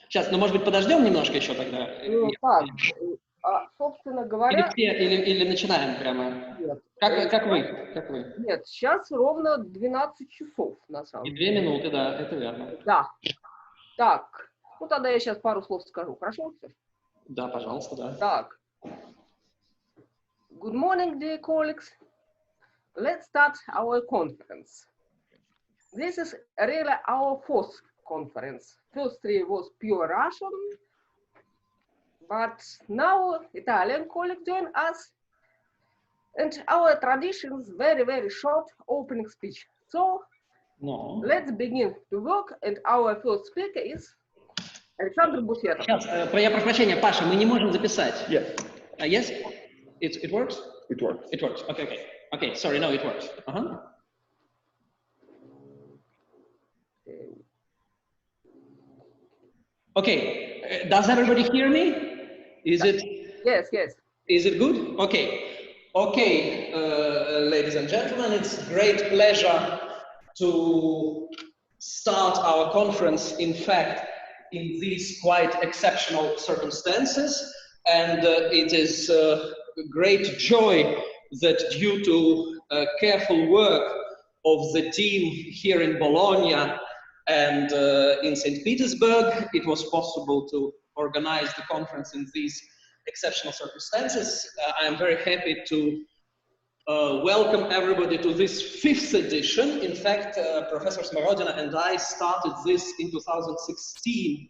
Сейчас, ну, может быть, подождем немножко еще тогда? Ну, так, собственно говоря... Или начинаем прямо? Нет. Как вы? Нет, сейчас ровно 12 часов, на самом деле. И 2 минуты, да, это верно. Да. Так, ну тогда я сейчас пару слов скажу, хорошо? Да, пожалуйста, да. Так. Good morning, dear colleagues. Let's start our conference. This is really our fourth conference. First three was pure Russian, but now Italian colleagues join us. And our tradition is very, very short opening speech. So let's begin to work. And our first speaker is Alexander Bufetov. Сейчас, я прошу прощения, Паша, мы не можем записать. Yes. Yes? It works? It works. It works. Okay. Sorry, no, it works. Okay. Does everybody hear me? Is it? Yes. Is it good? Okay, ladies and gentlemen, it's a great pleasure to start our conference, in fact, in these quite exceptional circumstances. And it is a great joy that due to careful work of the team here in Bologna and in St. Petersburg, it was possible to organize the conference in these exceptional circumstances. I am very happy to welcome everybody to this 5th edition. In fact, Professor Smorodina and I started this in 2016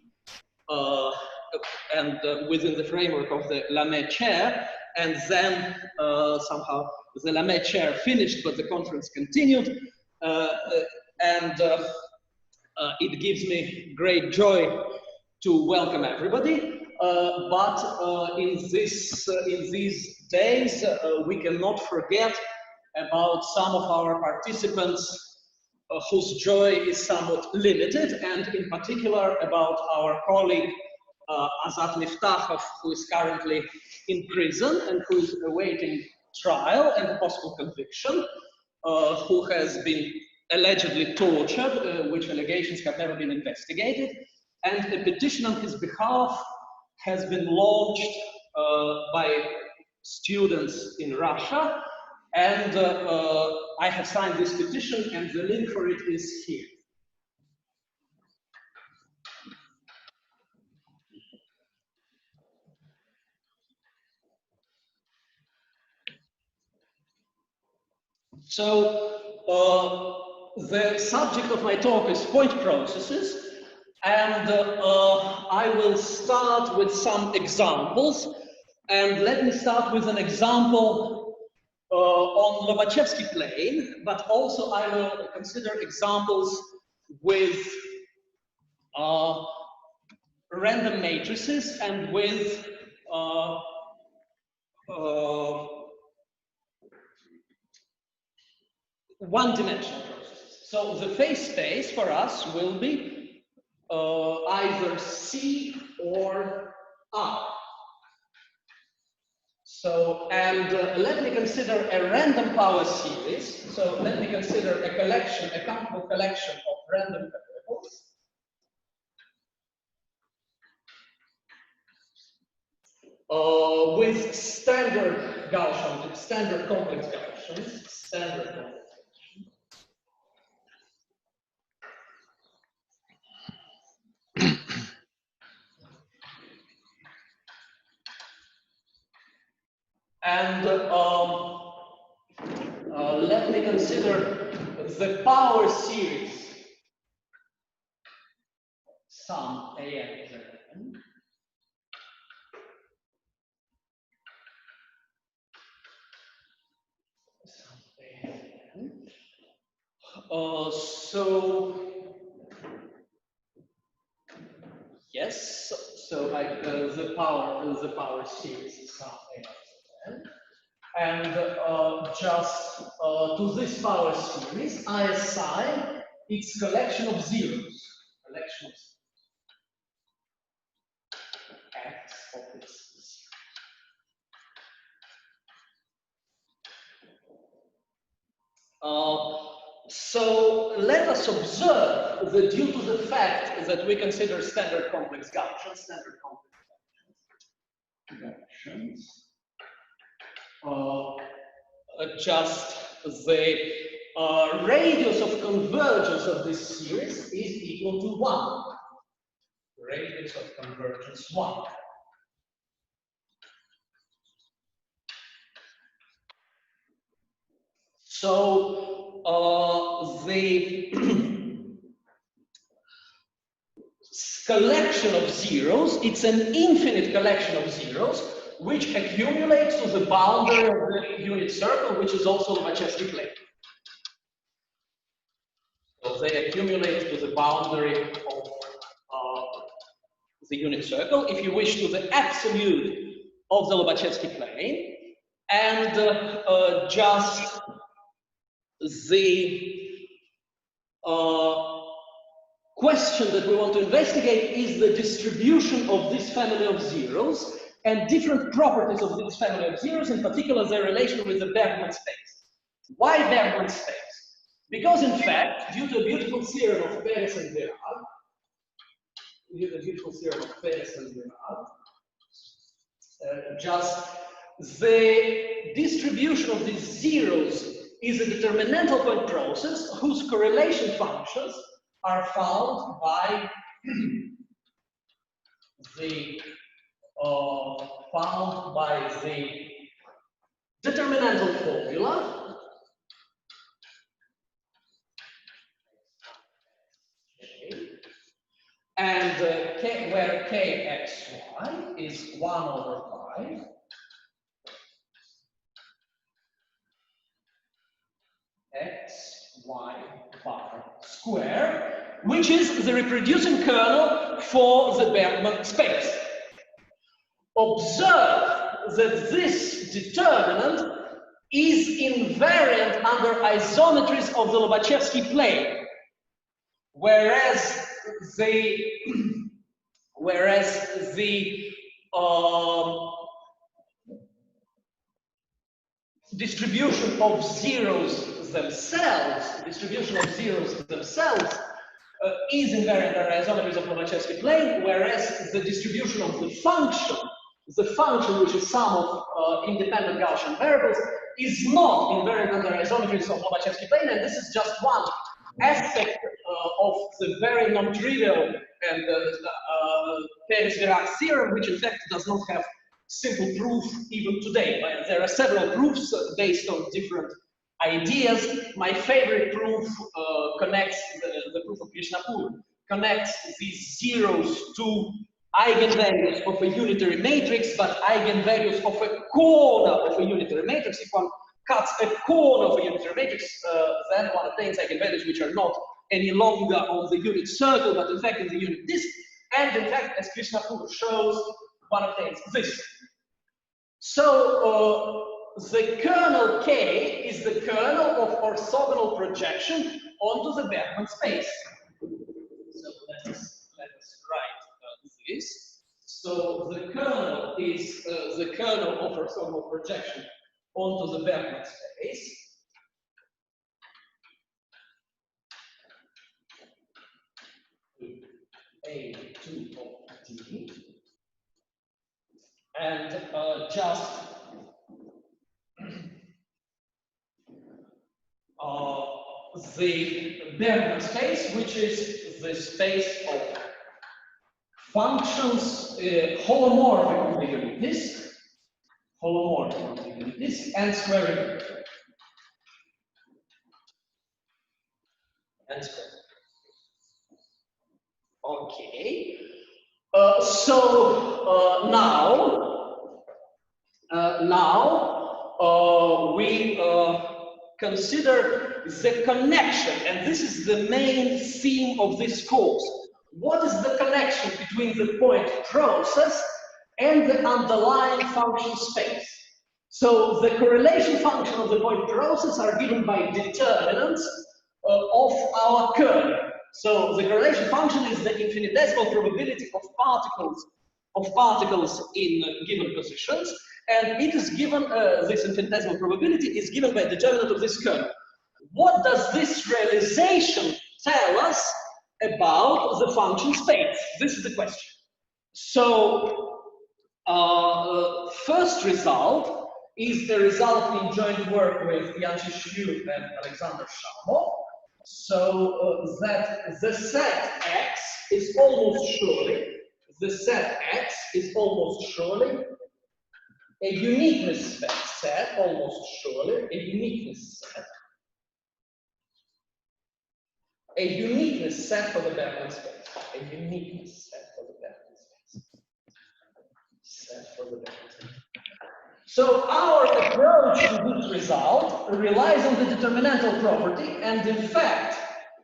and within the framework of the Lamé chair, and then somehow the Lamé chair finished, but the conference continued, and it gives me great joy to welcome everybody. But in these days, we cannot forget about some of our participants whose joy is somewhat limited, and in particular about our colleague Azat Miftakhov, who is currently in prison and who is awaiting trial and possible conviction, who has been allegedly tortured, which allegations have never been investigated, and a petition on his behalf has been launched by students in Russia, and I have signed this petition, and the link for it is here. So the subject of my talk is point processes, and I will start with some examples. And let me start with an example on Lobachevsky plane, but also I will consider examples with random matrices and with one-dimensional processes. So the phase space for us will be either C or R. So, and let me consider a random power series. So let me consider a collection, a countable collection of random variables. With standard Gaussian, standard complex Gaussians, standard complex Gaussians. And let me consider the power series sum AN. So yes, so the power series sum AN. And just to this power series, I assign its collection of zeros. X of its zeros. So let us observe that due to the fact that we consider standard complex Gaussians, just the radius of convergence of this series is equal to 1. Radius of convergence 1. So the collection of zeros, it's an infinite collection of zeros, which accumulates to the boundary of the unit circle, which is also the Lobachevsky plane. So they accumulate to the boundary of the unit circle, if you wish, to the absolute of the Lobachevsky plane, and just the question that we want to investigate is the distribution of this family of zeros and different properties of this family of zeros, in particular their relation with the Bergman space. Why Bergman space? Because in fact, due to a beautiful theorem of Perez and Virard, just the distribution of these zeros is a determinantal point process whose correlation functions are found by the determinantal formula. And where kxy is 1 over pi xy bar square, which is the reproducing kernel for the Bergman space. Observe that this determinant is invariant under isometries of the Lobachevsky plane, whereas the distribution of zeros themselves, is invariant under isometries of Lobachevsky plane, whereas the distribution of the function which is sum of independent Gaussian variables, is not invariant under isometries of Lobachevsky plane, and this is just one aspect of the very non-trivial and Perez-Virard theorem, which in fact does not have simple proof even today. There are several proofs based on different ideas. My favorite proof connects the proof of Krishnapur, connects these zeros to eigenvalues of a unitary matrix, but eigenvalues of a corner of a unitary matrix. If one cuts a corner of a unitary matrix, then one obtains eigenvalues which are not any longer on the unit circle, but in fact in the unit disk. And in fact, as Krishnapur shows, one obtains this. So the kernel K is the kernel of orthogonal projection onto the Bergman space. So let us write this. So the kernel is the kernel of orthogonal projection onto the Bergman space. A2 of D. And just the Bergman space, which is the space of functions holomorphic on the unit disk, and square root. And square. Okay. So now we consider the connection, and this is the main theme of this course. What is the connection between the point process and the underlying function space? So the correlation function of the point process are given by determinants of our kernel. So the correlation function is the infinitesimal probability of particles in given positions, and it is given, this infinitesimal probability is given by a determinant of this kernel. What does this realization tell us about the function space? This is the question. So, first result is the result in joint work with Yancey Shyu and Alexander Shamov. So that the set X is almost surely, a uniqueness set, almost surely, a uniqueness set for the Bergman space. A uniqueness set for the Bergman space. So our approach to this result relies on the determinantal property, and in fact,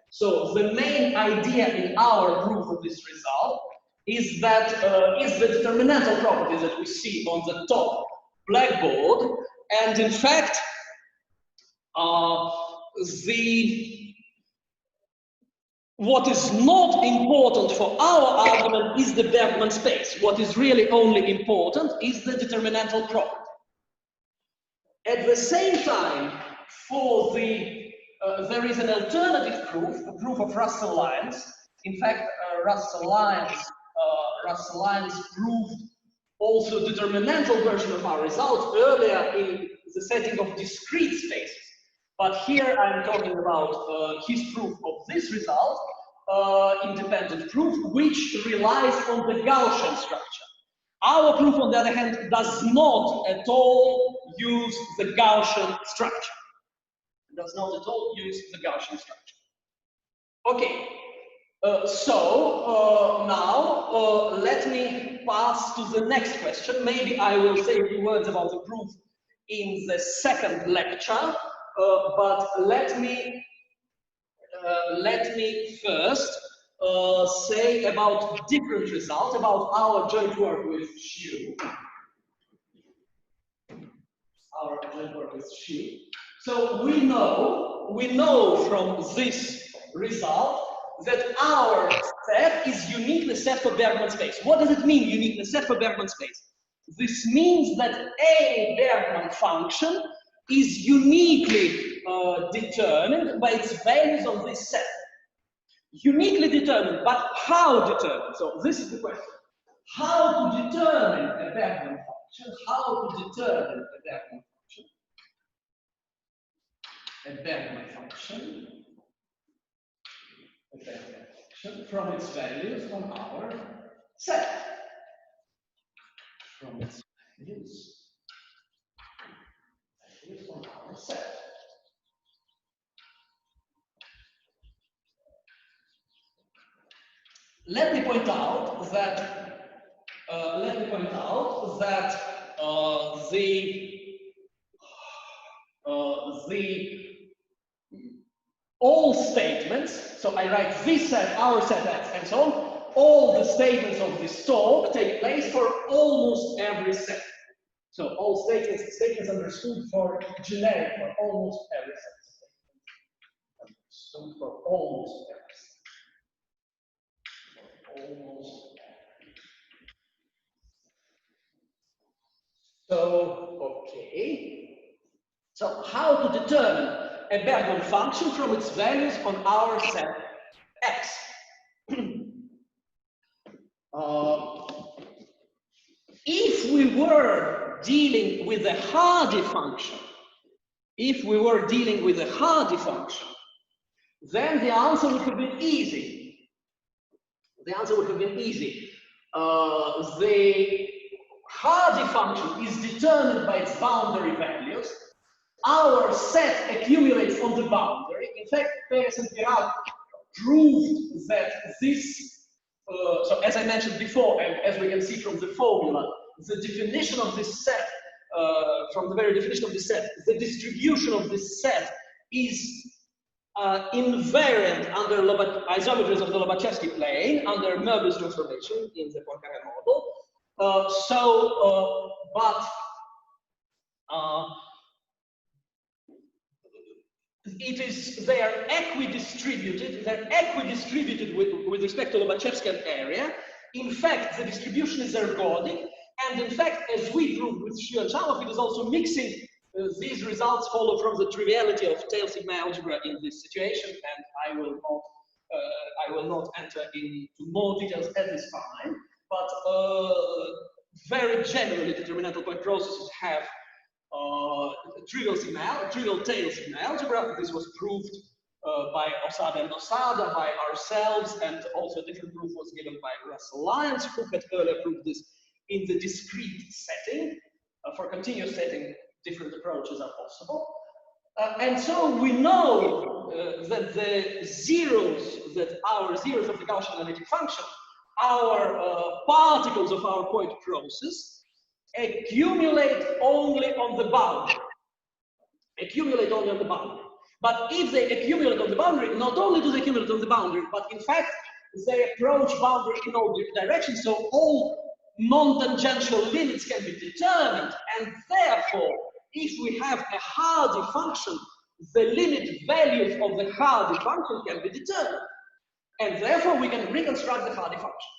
so the main idea in our proof of this result is that is the determinantal property that we see on the top blackboard, and in fact, what is not important for our argument is the Bergman space. What is really only important is the determinantal property. At the same time, for the there is an alternative proof, a proof of Russell lines. In fact, Russell lines proved also the determinantal version of our result earlier in the setting of discrete spaces. But here I'm talking about his proof of this result, independent proof, which relies on the Gaussian structure. Our proof, on the other hand, does not at all use the Gaussian structure. Okay, now let me pass to the next question. Maybe I will say a few words about the proof in the second lecture, but let me first say about different results, about our joint work with Shyu. So we know from this result that our set is uniquely set for Bergman space. What does it mean, uniquely set for Bergman space? This means that a Bergman function is uniquely determined by its values on this set. Uniquely determined, but how determined? So this is the question. How to determine a Bergman function? How to determine a Bergman function? A Bergman function from its values on our set. From its values on our set. Let me point out that all statements, so I write this set, our set X, and so on, all the statements of this talk take place for almost every set. So all statements understood for generic for almost every set. Understood for almost every set. So, okay. So how to determine a Bergman function from its values on our set X? If we were dealing with a Hardy function, then the answer would have been easy. The Hardy function is determined by its boundary values. Our set accumulates on the boundary. In fact, Perez and Pirat proved that this, so as I mentioned before, and as we can see from the formula, the definition of this set, from the very definition of this set, the distribution of this set is invariant under isometries of the Lobachevsky plane, under Möbius transformation in the Poincaré model. They are equidistributed. They're equidistributed with respect to Lobachevsky area. In fact, the distribution is ergodic, and in fact, as we proved with Shyu and Shamov, it is also mixing these results follow from the triviality of tail sigma algebra in this situation, and I will not enter into more details at this time. But very generally, determinantal point processes have trivial tail sigma algebra. This was proved by Osada and Osada, by ourselves, and also a different proof was given by Russell-Lyons, who had earlier proved this in the discrete setting. For continuous setting, different approaches are possible. And so we know that the zeros, our zeros of the Gaussian analytic function, our particles of our point process, accumulate only on the boundary. Accumulate only on the boundary. But if they accumulate on the boundary, not only do they accumulate on the boundary, but in fact, they approach boundary in all directions, so all non-tangential limits can be determined, and therefore, if we have a Hardy function, the limit values of the Hardy function can be determined, and therefore we can reconstruct the Hardy function.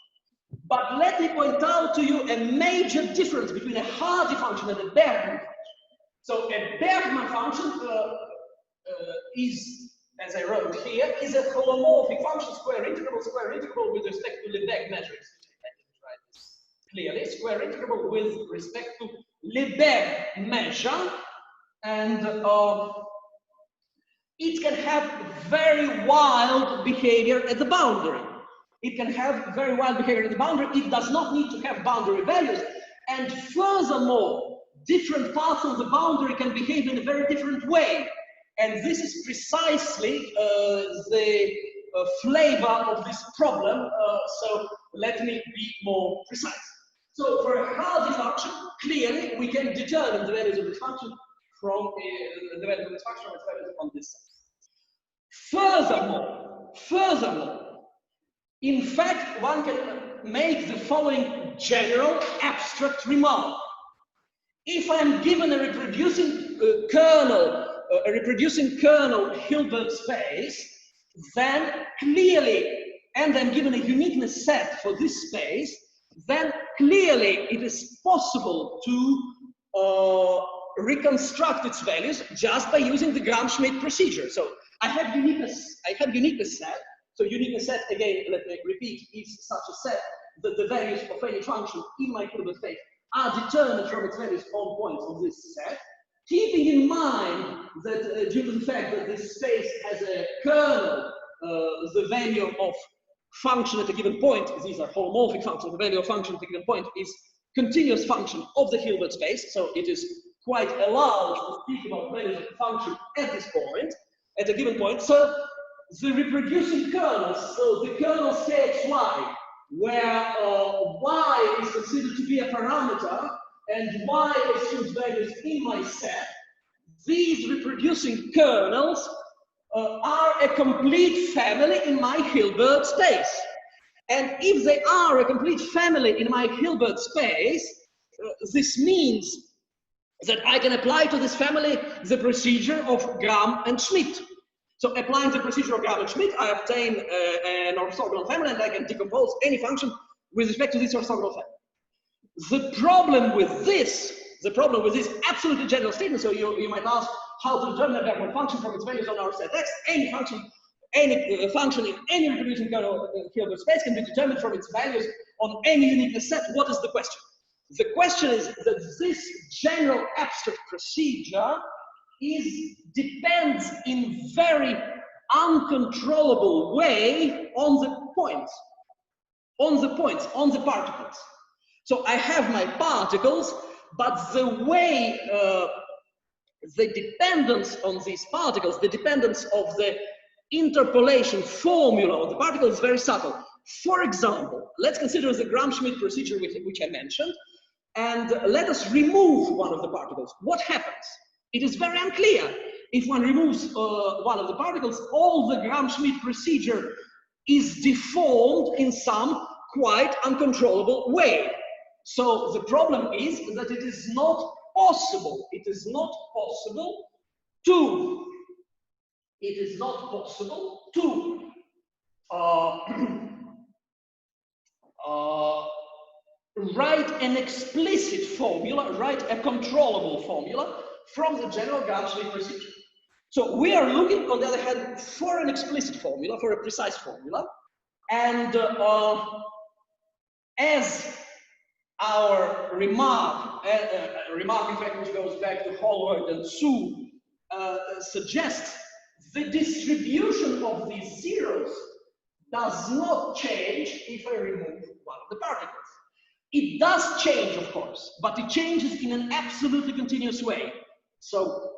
But let me point out to you a major difference between a Hardy function and a Bergman function. So a Bergman function is, as I wrote here, is a holomorphic function, square integrable with respect to Lebesgue measures. Clearly, square integrable with respect to Lebesgue measure, and it can have very wild behavior at the boundary. It can have very wild behavior at the boundary. It does not need to have boundary values, and furthermore, different parts of the boundary can behave in a very different way. And this is precisely the flavor of this problem. So let me be more precise. So for a Hardy function, clearly we can determine the values of this function from the values of this function on this side. Furthermore, in fact, one can make the following general abstract remark. If I'm given a reproducing kernel Hilbert space, then clearly, and I'm given a uniqueness set for this space, then clearly it is possible to reconstruct its values just by using the Gram-Schmidt procedure. So I have uniqueness set. So uniqueness set, again, let me repeat, is such a set that the values of any function in my Hilbert space are determined from its values on points of this set. Keeping in mind that due to the fact that this space has a kernel, the value of function at a given point, these are holomorphic functions, the value of function at a given point is continuous function of the Hilbert space, so it is quite allowed to speak about values of the function at this point, at a given point. So the reproducing kernels, so the kernel Kxy, where y is considered to be a parameter, and y assumes values in my set, these reproducing kernels are a complete family in my Hilbert space. And if they are a complete family in my Hilbert space, this means that I can apply to this family the procedure of Gram and Schmidt. So applying the procedure of Gram and Schmidt, I obtain an orthogonal family, and I can decompose any function with respect to this orthogonal family. The problem with this absolutely general statement, so you might ask how to determine a Bergman function from its values on our set X. Any function in any reproducing kernel Hilbert space can be determined from its values on any uniqueness set. What is the question? The question is that this general abstract procedure depends in very uncontrollable way on the particles. So I have my particles, but the way the dependence on these particles, the dependence of the interpolation formula of the particle is very subtle. For example, let's consider the Gram-Schmidt procedure which I mentioned, and let us remove one of the particles. What happens? It is very unclear. If one removes one of the particles, all the Gram-Schmidt procedure is deformed in some quite uncontrollable way. So the problem is that it is not possible. Write an explicit formula, write a controllable formula from the general Gram-Schmidt procedure. So we are looking, on the other hand, for an explicit formula, for a precise formula. And as our remark in fact, which goes back to Holbert and Su, suggests, the distribution of these zeros does not change if I remove one of the particles. It does change, of course, but it changes in an absolutely continuous way. So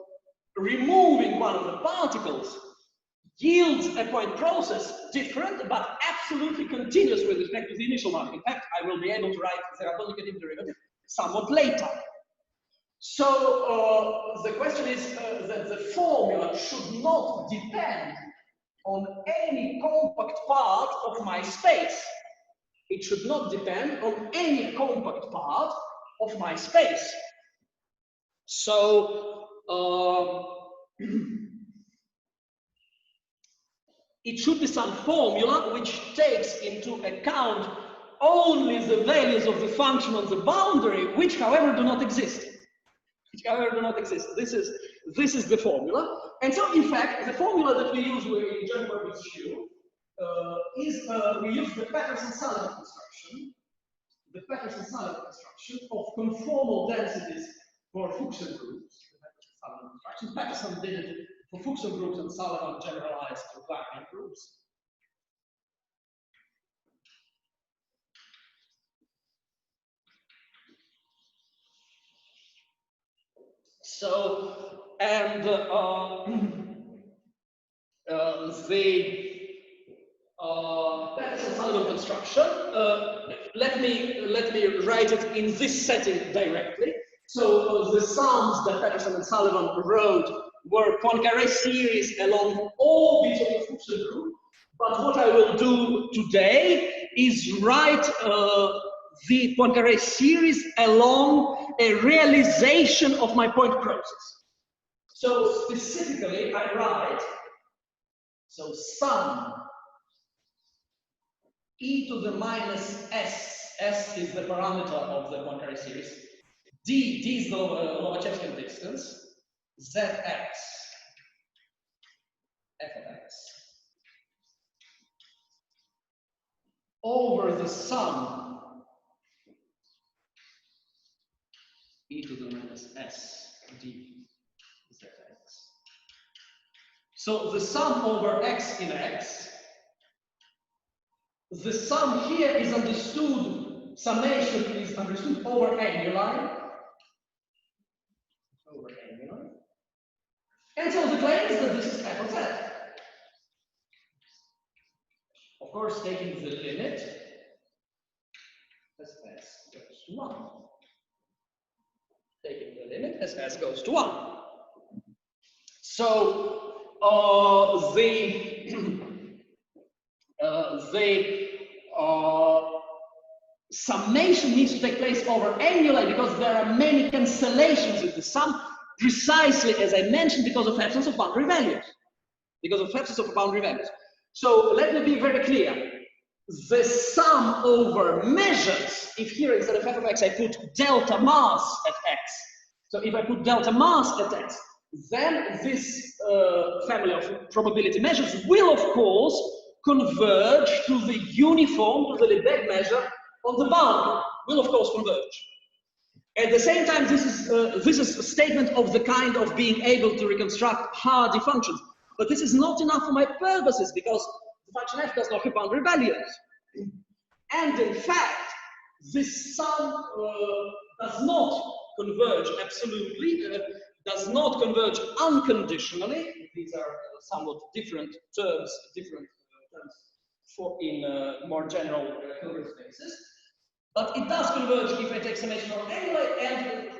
removing one of the particles yields a point process different, but absolutely continuous with respect to the initial mark. In fact, I will be able to write the Rabonic derivative somewhat later. So the question is that the formula should not depend on any compact part of my space. It should not depend on any compact part of my space. So it should be some formula which takes into account only the values of the function on the boundary, which, however, do not exist. This is the formula. And so, in fact, the formula that we use in general with Q is we use the Peterson-Sullivan construction. The Peterson-Sullivan construction of conformal densities for Fuchsian groups. The Peterson-Sullivan construction. Peterson did it for Fuchsian groups, and Sullivan generalized to Wagner groups. So, and Peterson-Sullivan construction. Let me write it in this setting directly. So the sums that Peterson and Sullivan wrote were Poincaré series along all bits of the Fuchsian group. But what I will do today is write the Poincaré series along a realization of my point process. So specifically, I write, so sum e to the minus s, s is the parameter of the Poincaré series, d is the Lobachevsky distance, zx, f of x, over the sum e to the minus s d zx. So the sum over x in x, the sum here is understood, summation is understood over annuli. And so the claim is that this is f of z. Of course, taking the limit as s goes to 1. Taking the limit as s goes to 1. So the summation needs to take place over annuli because there are many cancellations in the sum, precisely as I mentioned, because of absence of boundary values. So let me be very clear. The sum over measures, if here instead of f of x I put delta mass at x, so if I put delta mass at x, then this family of probability measures will, of course, converge to the uniform, to the Lebesgue measure on the boundary, will, of course, converge. At the same time, this is a statement of the kind of being able to reconstruct Hardy functions. But this is not enough for my purposes because the function f does not have boundary values. And in fact, this sum does not converge absolutely, does not converge unconditionally. These are somewhat different terms, for in more general Hilbert spaces. But it does converge if I take summation of annuli, and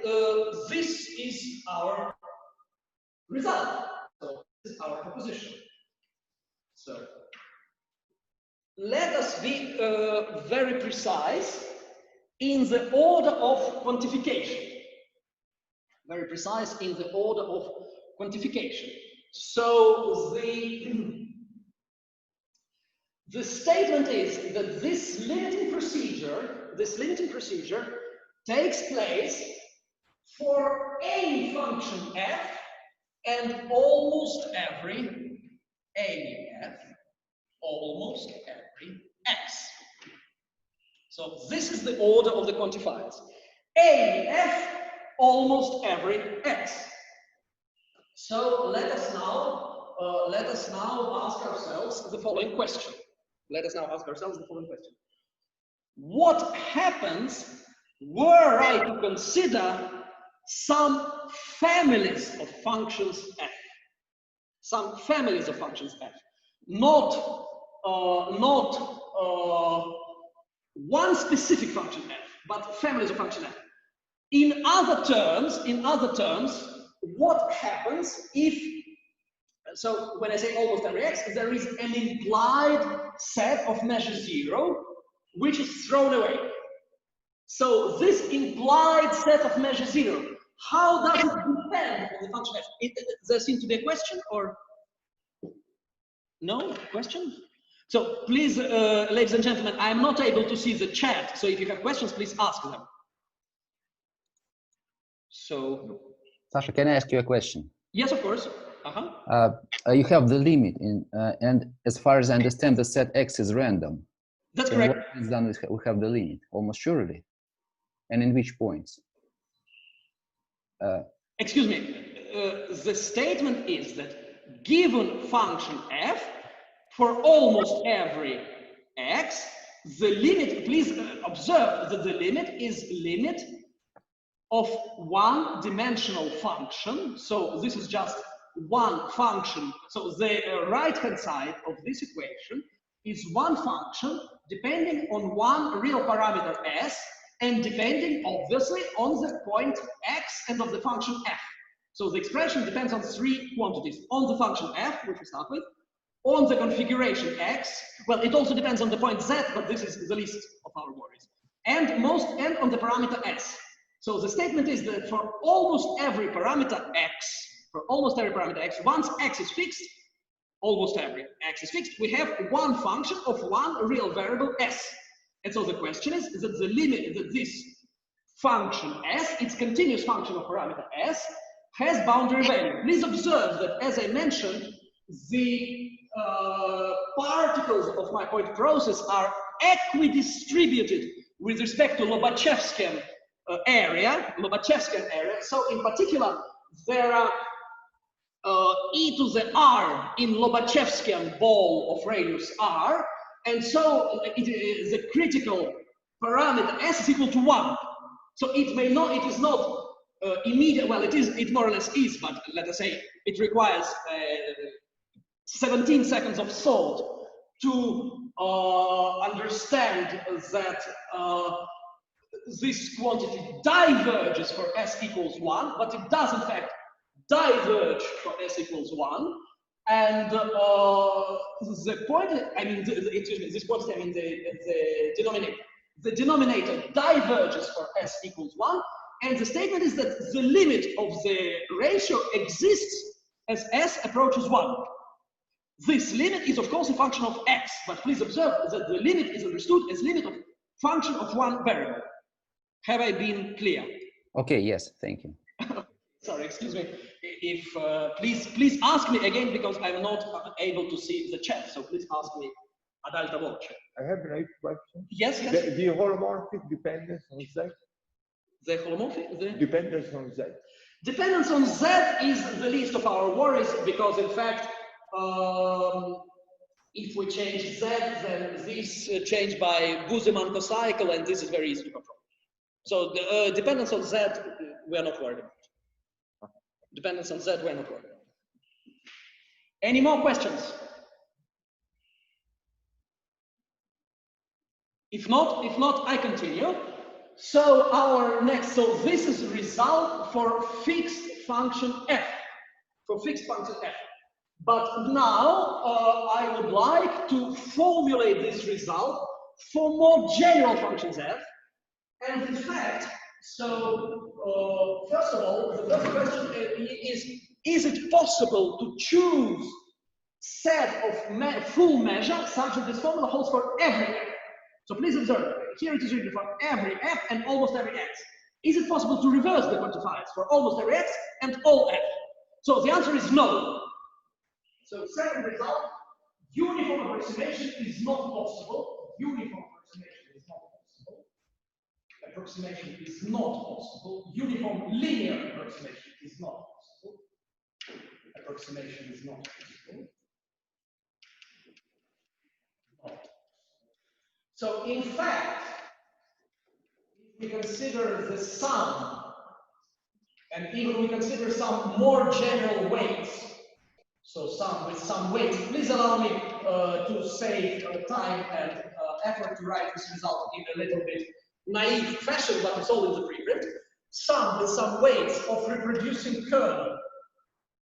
this is our result. So this is our proposition. So let us be very precise in the order of quantification. Very precise in the order of quantification. So the statement is that this limiting procedure takes place for any function f and almost every almost every x. So this is the order of the quantifiers. F, almost every x. So let us now ask ourselves the following question. What happens were I to consider some families of functions f? Some families of functions f. Not one specific function f, but families of function f. In other terms, what happens if, so when I say almost every x, there is an implied set of measure 0, which is thrown away. So this implied set of measure 0, how does it depend on the function f? There seems to be a question, or no question? So please, ladies and gentlemen, I am not able to see the chat, so if you have questions, please ask them. So, Sasha, can I ask you a question? Yes, of course. You have the limit, and as far as I understand, the set x is random. That's correct. What is done is we have the limit, almost surely. And in which points? Excuse me. The statement is that given function f, for almost every x, the limit, please observe that the limit is limit of one-dimensional function. So this is just one function. So the right-hand side of this equation is one function depending on one real parameter s and depending obviously on the point x and of the function f. So the expression depends on three quantities: on the function f, which we start with, on the configuration x, well, it also depends on the point z, but this is the least of our worries, and on the parameter s. So the statement is that for almost every parameter x, once x is fixed, almost every x is fixed, we have one function of one real variable s. And so the question is that the limit that this function s, its continuous function of parameter s, has boundary value. Please observe that, as I mentioned, the particles of my point process are equidistributed with respect to Lobachevskian area. So in particular, there are e to the r in Lobachevskian ball of radius r, and so the critical parameter s is equal to 1. So it is not immediate, well, it more or less is, but let us say it requires 17 seconds of thought to understand that this quantity diverges for s equals 1, but it does in fact diverge for s equals 1. And the point, I mean, this quantity, I mean the denominator. The denominator diverges for s equals 1, and the statement is that the limit of the ratio exists as s approaches 1. This limit is of course a function of x, but please observe that the limit is understood as limit of function of one variable. Have I been clear? Okay, yes, thank you. Sorry, excuse me. If please ask me again, because I'm not able to see the chat, so please ask me ad alta voce. I have a question. Yes, yes. The holomorphic dependence on z? The holomorphic? The dependence on z. Dependence on z is the least of our worries, because in fact, if we change z, then this changed by Busemann cycle, and this is very easy to control. So the dependence on z, we are not worried about. Dependence on z, we're not worried about. Any more questions? If not, I continue. So our next, so this is the result for fixed function f, But now I would like to formulate this result for more general functions f. And in fact, so first of all, the first question is it possible to choose set of full measure such that this formula holds for every f? So please observe, here it is written for every f and almost every x. Is it possible to reverse the quantifiers for almost every x and all f? So the answer is no. So second result, uniform approximation is not possible. Uniform approximation is not possible. Approximation is not possible. Uniform linear approximation is not possible. Approximation is not possible. So in fact, if we consider the sum, and even we consider some more general weights, so some with some weights, please allow me to save time and effort to write this result in a little bit naive fashion, but it's all in the preprint. Some with some weights of reproducing kernel,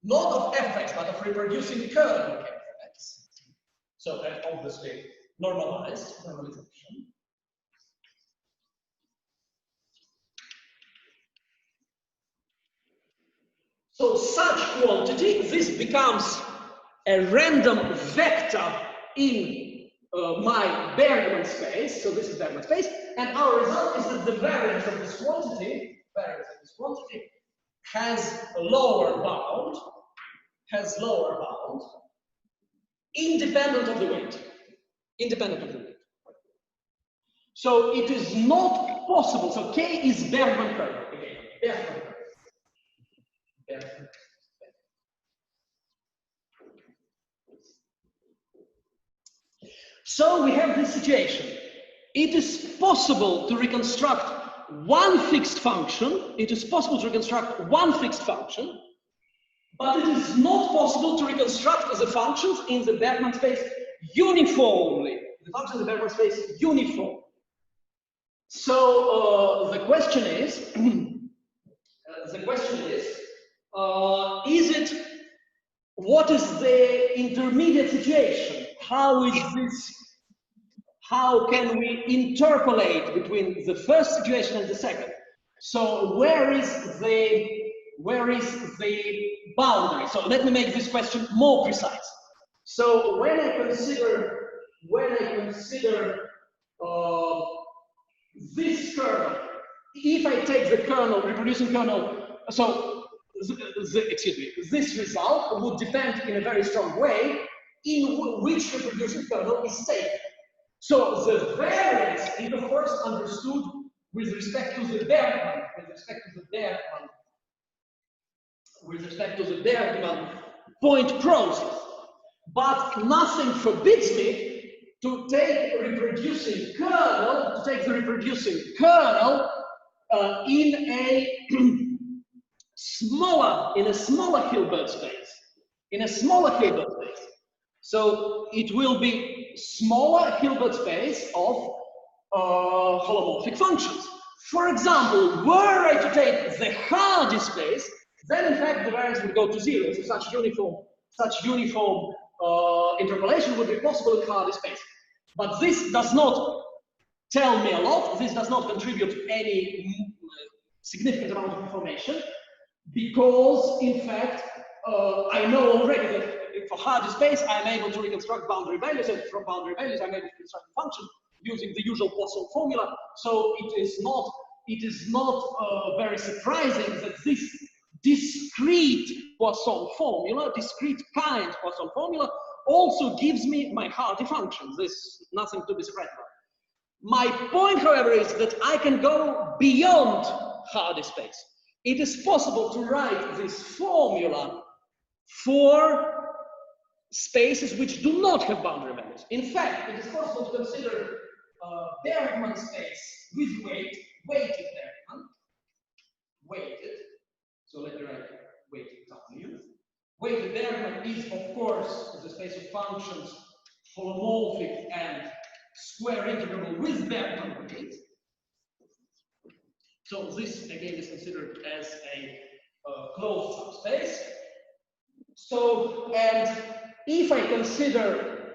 not of fx, but of reproducing kernel fx. So that obviously normalization. So such quantity, this becomes a random vector in my Bergman space. So this is Bergman space, and our result is that the variance of this quantity, has a lower bound, independent of the weight. So it is not possible. So K is Bergman curve again. Bergman curve. So we have this situation. It is possible to reconstruct one fixed function. But it is not possible to reconstruct the functions in the Bergman space uniformly. The functions in the Bergman space uniform. So the question is, what is the intermediate situation? How can we interpolate between the first situation and the second? So where is the boundary? So let me make this question more precise. So when I consider this kernel, if I take the kernel, reproducing kernel, so this result would depend in a very strong way in which reproducing kernel is taken. So the variance is of course understood with respect to the Bergman, point process. But nothing forbids me to take the reproducing kernel in a smaller Hilbert space. So it will be smaller Hilbert space of holomorphic functions. For example, were I to take the Hardy space, then in fact the variance would go to zero. So such uniform interpolation would be possible in Hardy space. But this does not tell me a lot. This does not contribute any significant amount of information, because in fact I know already that for Hardy space I'm able to reconstruct boundary values, and from boundary values I'm able to reconstruct a function using the usual Poisson formula. So it is not very surprising that this discrete Poisson formula, discrete kind Poisson formula, also gives me my Hardy functions. There's nothing to be surprised about. My point, however, is that I can go beyond Hardy space. It is possible to write this formula for spaces which do not have boundary values. In fact, it is possible to consider Bergman space with weighted Bergman. Weighted. So let me write weighted W. Weighted Bergman is, of course, the space of functions holomorphic and square integrable with Bergman weight. So this again is considered as a closed subspace. So, and if I consider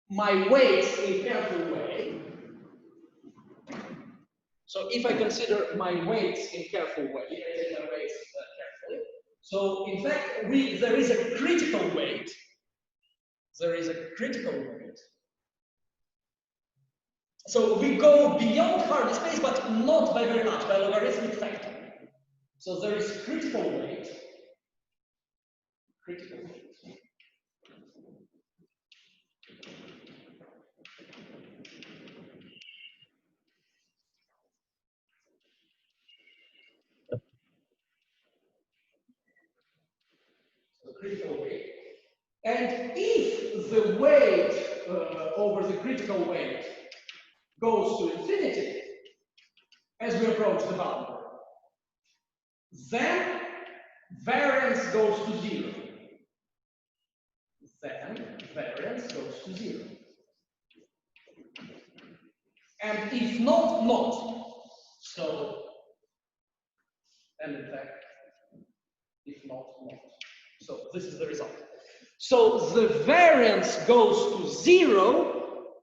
my weights in a careful way, I take my weights carefully. So in fact, there is a critical weight. So we go beyond Hardy space, but not by very much, by logarithmic factor. So there is critical weight. Critical weight. So critical weight. And if the weight over the critical weight goes to infinity as we approach the boundary, then variance goes to 0. Then variance goes to 0. And if not, not. So, and in fact, if not, not. So this is the result. So the variance goes to 0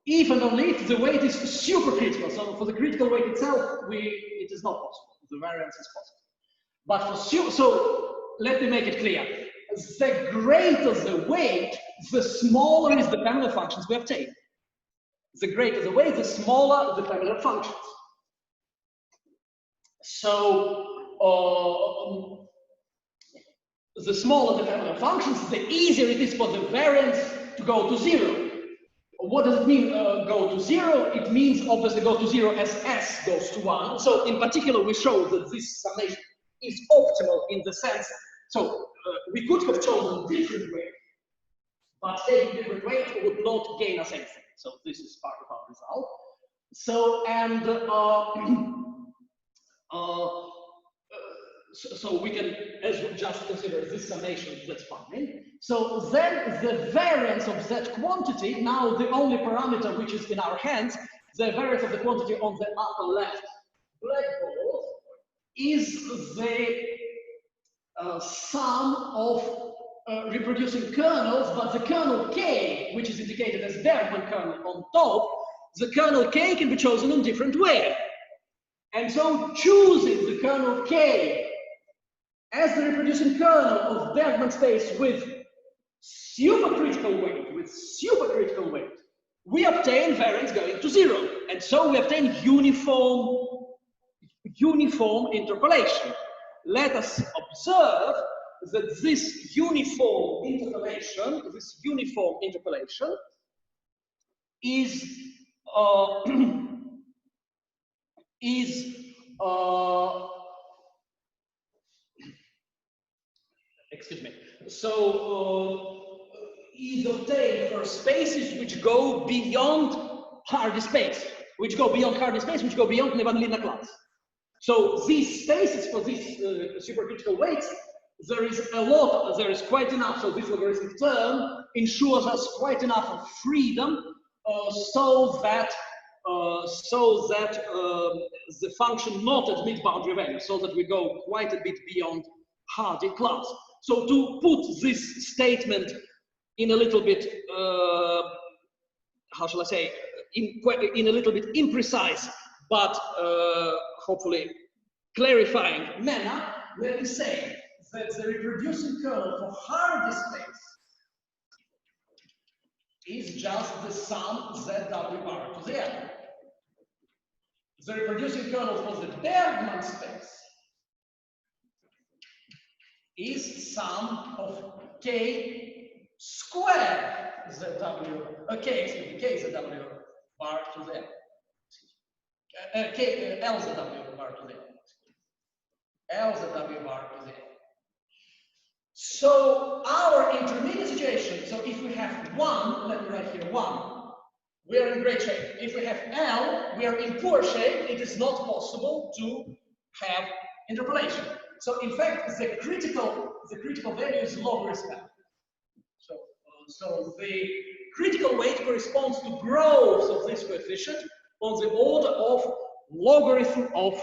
if and only if the weight is supercritical. So for the critical weight itself, it is not possible. The variance is possible. But for so let me make it clear. The greater the weight, the smaller is the familiar functions we obtain. The greater the weight, the smaller the familiar functions. So the smaller the familiar functions, the easier it is for the variance to go to 0. What does it mean, go to 0? It means obviously go to 0 as s goes to 1. So in particular, we show that this summation is optimal in the sense, so we could have chosen different weight, but taking different weight would not gain us anything. So this is part of our result. So, and so we can, as we just consider this summation, that's fine. So then the variance of that quantity, now the only parameter which is in our hands, the variance of the quantity on the upper left blackboard is the sum of reproducing kernels, but the kernel K, which is indicated as Bergman kernel on top, the kernel K can be chosen in different way. And so choosing the kernel K as the reproducing kernel of Bergman space with supercritical weight, we obtain variance going to 0. And so we obtain uniform interpolation. Let us observe that this uniform interpolation excuse me. So is obtained for spaces which go beyond Hardy space, which go beyond Nevanlina class. So these spaces for these supercritical weights, there is quite enough. So this logarithmic term ensures us quite enough of freedom so that the function not admit boundary value, so that we go quite a bit beyond Hardy class. So to put this statement in a little bit, how shall I say, in a little bit imprecise, but hopefully clarifying manner, let me say that the reproducing kernel for Hardy space is just the sum ZW bar to the n. The reproducing kernel for the Bergman space is sum of K squared ZW, K ZW bar to the n. LZW bar to the n. LZW bar to the n. So our intermediate situation, so if we have 1, let me write here 1, we are in great shape. If we have L, we are in poor shape. It is not possible to have interpolation. So in fact, the critical value is logarithmic. So the critical weight corresponds to growth of this coefficient on the order of logarithm of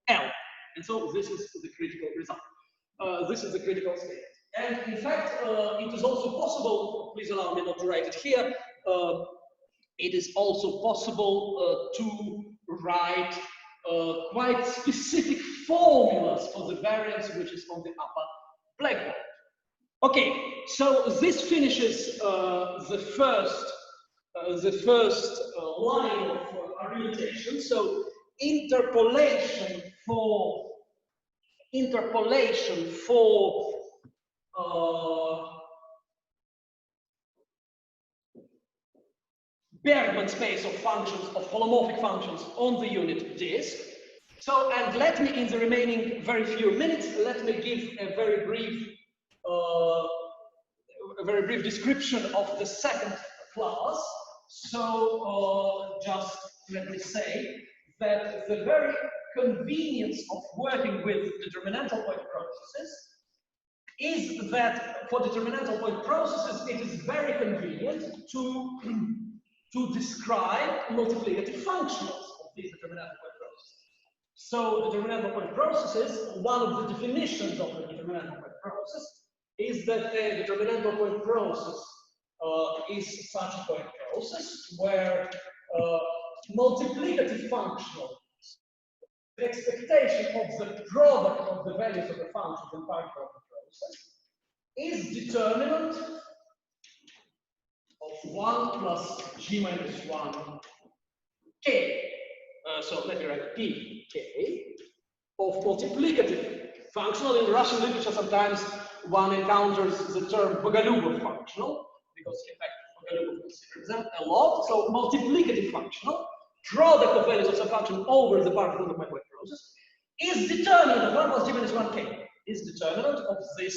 L. And so this is the critical result. This is the critical state. And in fact, it is also possible, please allow me not to write it here, it is also possible to write quite specific formulas for the variance which is on the upper blackboard. Okay, so this finishes the first the first line of argumentation. So interpolation for Bergman space of functions, of holomorphic functions on the unit disk. So, and let me, in the remaining very few minutes, let me give a very brief description of the second class. So, just let me say that the very convenience of working with determinantal point processes is that for determinantal point processes, it is very convenient to describe multiplicative functions of these determinantal point processes. So determinantal point processes, one of the definitions of a determinantal point process is that a determinantal point process is such a point process where multiplicative functional, the expectation of the product of the values of the functions in part of the process is determinant of 1 plus g minus 1 k. So let me write p k of multiplicative functional. In Russian literature, sometimes one encounters the term Boголюбов functional, because in fact Boголюбов considers them a lot. So multiplicative functional, product of values of some function over the part of my point process, is determinant of 1 plus g minus 1k, is determinant of this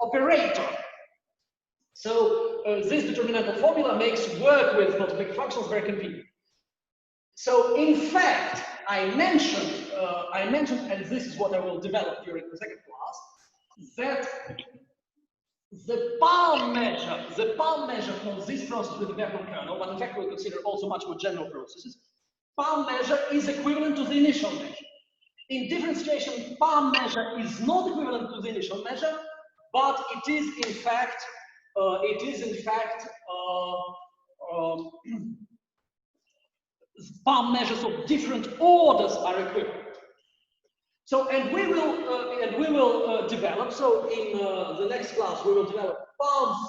operator. So this determinantal formula makes work with multiplicative functions very convenient. So in fact, I mentioned, and this is what I will develop during the second class, that the palm measure for this process with the Bergman kernel, but in fact we'll consider also much more general processes, palm measure is equivalent to the initial measure. In different situations, palm measure is not equivalent to the initial measure, but it is in fact, palm measures of different orders are equivalent. So, and we will develop. So, in the next class, we will develop palm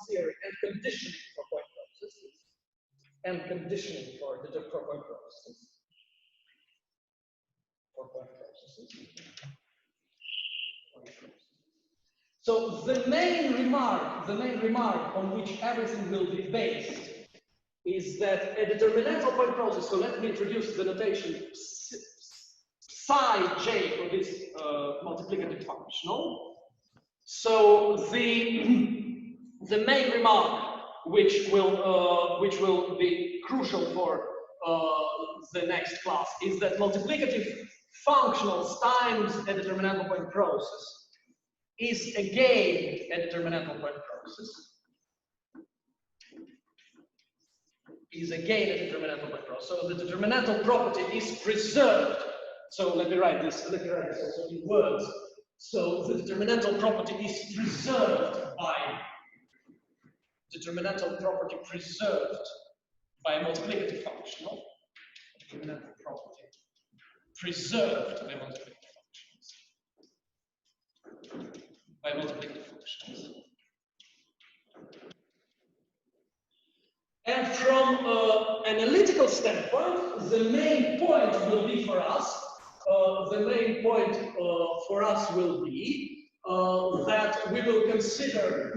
theory, and conditioning for point processes, and conditioning for the point processes. So, the main remark on which everything will be based is that a determinantal point process. So, let me introduce the notation psi j for this multiplicative functional. So the main remark which will be crucial for the next class is that multiplicative functionals times a determinantal point process is again a determinantal point process. So the determinantal property is preserved. So let me write this also in words. So the determinantal property is preserved by multiplicative functional. Determinantal property preserved by multiplicative functions. And from an analytical standpoint, the main point will be for us. That we will consider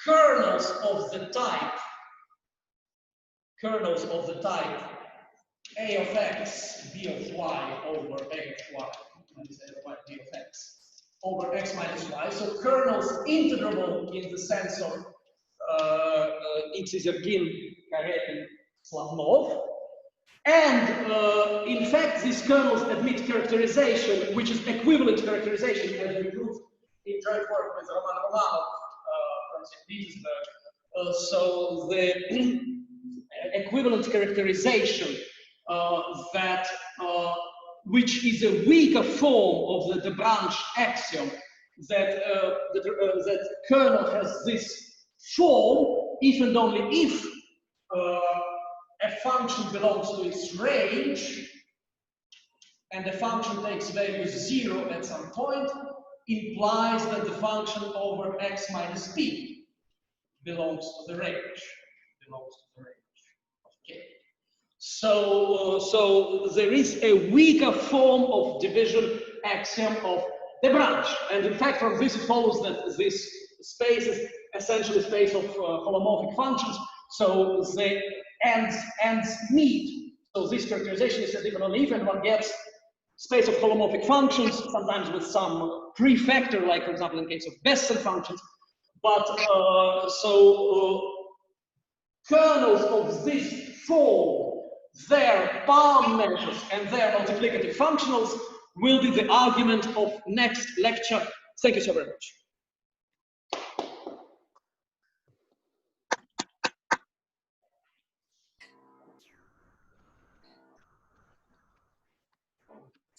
kernels of the type a of x b of y over a of y, b of x over x minus y. So kernels integrable in the sense of X-Zergin, Karetin, Slavnov. And in fact, these kernels admit characterization, which is equivalent characterization, as we proved in joint work with Roman Romanov from St. Petersburg. So the equivalent characterization which is a weaker form of the branch axiom, that that kernel has this form if and only if a function belongs to its range and the function takes value 0 at some point, implies that the function over x minus p belongs to the range. Okay. So there is a weaker form of division axiom of the branch, and in fact from this it follows that this space is essentially a space of holomorphic functions, so the ends meet. So this characterization is said even only if, and one gets space of holomorphic functions, sometimes with some prefactor, like for example in case of Bessel functions, but kernels of this form, their bar measures and their multiplicative functionals will be the argument of next lecture. Thank you so very much.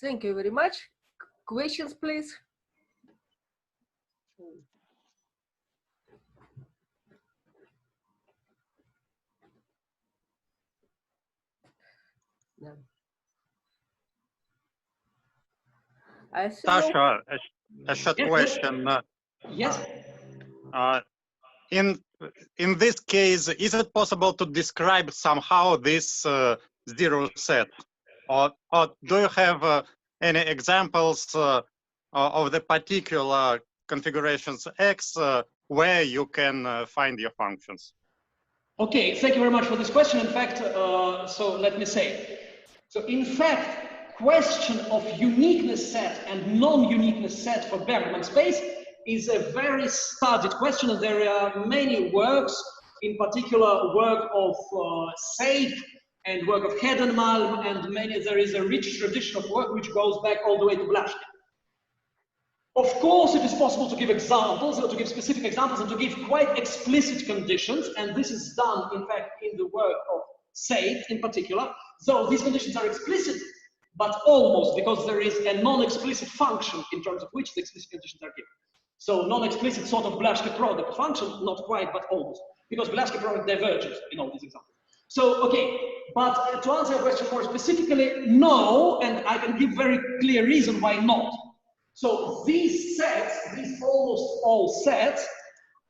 Thank you very much. Questions, please. No. Sasha, a short question. Yes. In this case, is it possible to describe somehow this zero set, or do you have any examples of the particular configurations X where you can find your functions? Okay, thank you very much for this question. In fact, so let me say, so in fact, question of uniqueness set and non-uniqueness set for Bergman space is a very studied question, and there are many works, in particular work of Seif and work of Hedenmalm, and there is a rich tradition of work which goes back all the way to Blaschke. Of course, it is possible to give examples, or to give specific examples, and to give quite explicit conditions, and this is done, in fact, in the work of Seif in particular, though these conditions are explicit, but almost, because there is a non-explicit function in terms of which the explicit conditions are given. So non-explicit sort of Blaschke product function, not quite, but almost, because Blaschke product diverges in all these examples. So, okay, but to answer your question more specifically, no, and I can give very clear reason why not. So these sets, these almost all sets,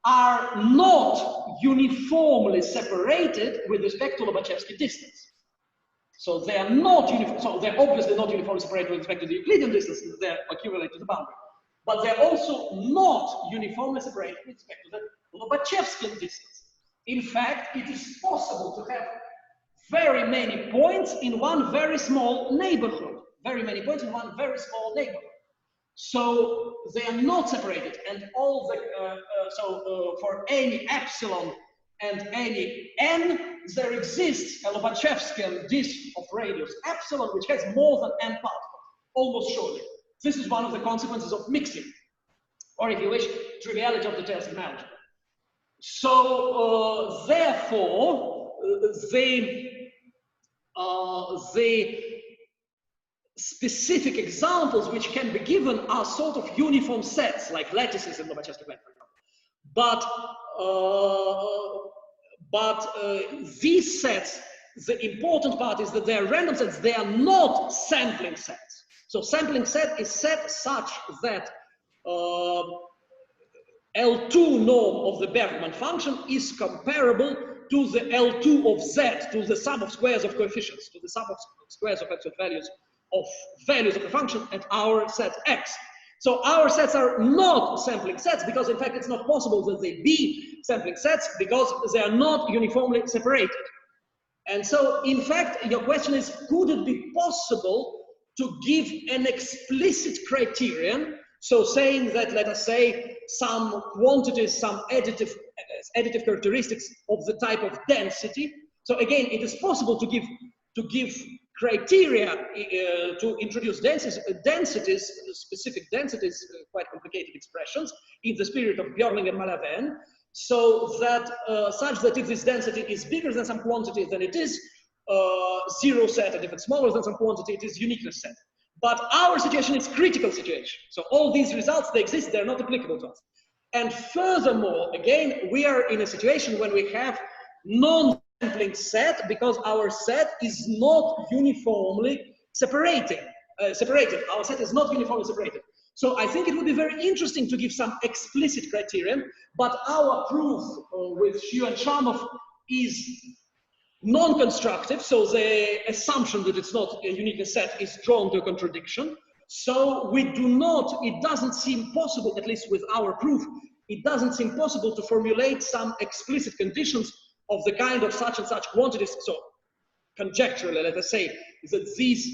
are not uniformly separated with respect to Lobachevsky distance. So they are not uniform. So they're obviously not uniformly separated with respect to the Euclidean distance, they're equivalent to the boundary. But they're also not uniformly separated with respect to the Lobachevsky distance. In fact, it is possible to have very many points in one very small neighborhood. Very many points in one very small neighborhood. So they are not separated, and all the for any epsilon and any n, there exists a Lobachevskian disk of radius epsilon which has more than n particles, almost surely. This is one of the consequences of mixing, or if you wish, triviality of details in algebra. So therefore, the specific examples which can be given are sort of uniform sets, like lattices in Lobachevsky plane, for example. But these sets, the important part is that they are random sets, they are not sampling sets. So sampling set is set such that L2 norm of the Bergman function is comparable to the L2 of Z, to the sum of squares of coefficients, to the sum of squares of absolute values of a function at our set X. So our sets are not sampling sets, because in fact it's not possible that they be sampling sets, because they are not uniformly separated. And so in fact your question is, could it be possible to give an explicit criterion, so saying that, let us say, some quantities, some additive characteristics of the type of density. So again, it is possible to give criteria to introduce densities, specific densities, quite complicated expressions, in the spirit of Björling and Malaven, so that such that if this density is bigger than some quantity, then it is zero set, and if it's smaller than some quantity, it is uniqueness set. But our situation is critical situation. So all these results, they exist, they're not applicable to us. And furthermore, again, we are in a situation when we have non-sampling set, because our set is not uniformly separated. Our set is not uniformly separated. So I think it would be very interesting to give some explicit criterion, but our proof with Xu and Shamov is non-constructive, so the assumption that it's not a uniqueness set is drawn to a contradiction. So we do not, it doesn't seem possible, at least with our proof, it doesn't seem possible to formulate some explicit conditions of the kind of such and such quantities. So conjecturally, let us say that these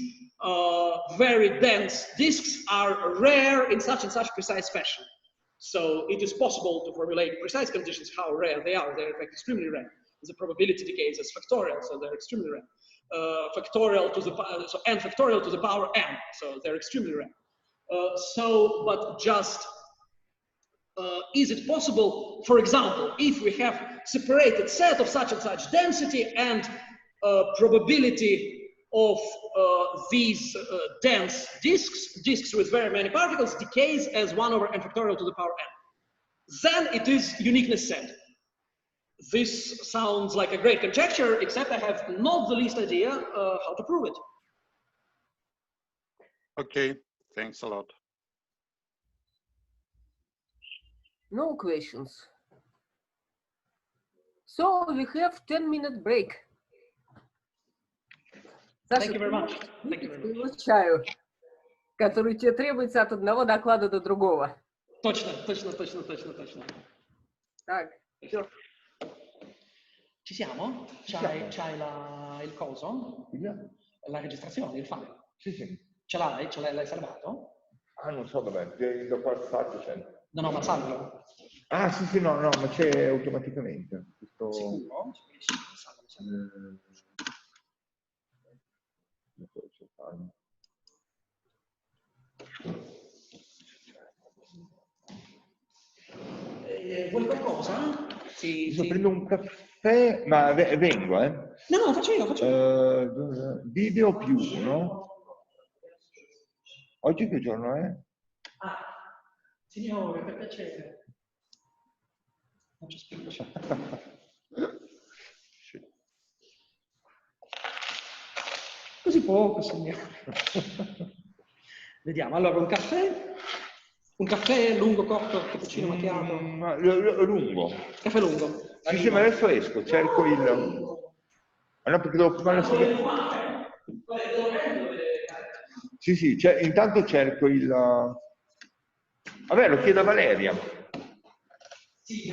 very dense disks are rare in such and such precise fashion. So it is possible to formulate precise conditions how rare they are. They're in fact extremely rare. The probability decays as factorial, so they're extremely rare. Factorial to the power, so n factorial to the power n, so they're extremely rare. But just is it possible, for example, if we have separated set of such and such density and probability of these dense disks with very many particles decays as 1 over n factorial to the power n. Then it is uniqueness set. This sounds like a great conjecture, except I have not the least idea how to prove it. Okay, thanks a lot. No questions. So we have 10-minute break. Саша, Thank you very much. Thank you very much. Чаю, который тебе требуется от одного доклада до другого. Точно, точно, точно, точно, точно. Так, все. Ci siamo? C'hai il coso? La registrazione, il file? Sì, sì. Ce l'hai? L'hai salvato? Ah, non so dov'è, da qualche parte c'è. No, ma salvalo. Ah, sì, sì, no, ma c'è automaticamente. Questo... Sicuro? Vuoi qualcosa? Sto prendo un caffè, ma vengo, eh? No, faccio io. Video più, no? Oggi che giorno è? Ah, signore, per piacere. Non ci spiego. Così poco, signore. Vediamo, allora un caffè lungo, corto, cappuccino macchiato. Lungo. Caffè lungo. Sì, sì, ma adesso esco, cerco il... Ah, no, perché devo fumare la sigaretta. Sì, sì, intanto cerco il... Vabbè, lo chiedo a Valeria. Sì.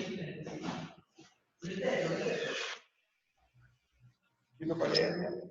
Chiedo a Valeria.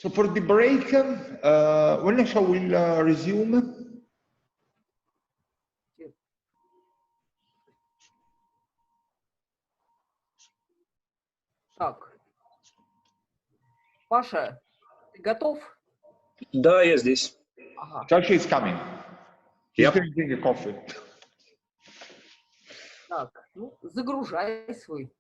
So for the break, when shall we resume? Так. Паша, ты готов? Да, я здесь. Ага. Sasha is coming. He's Yep. drinking a coffee. Так, ну, загружай свой.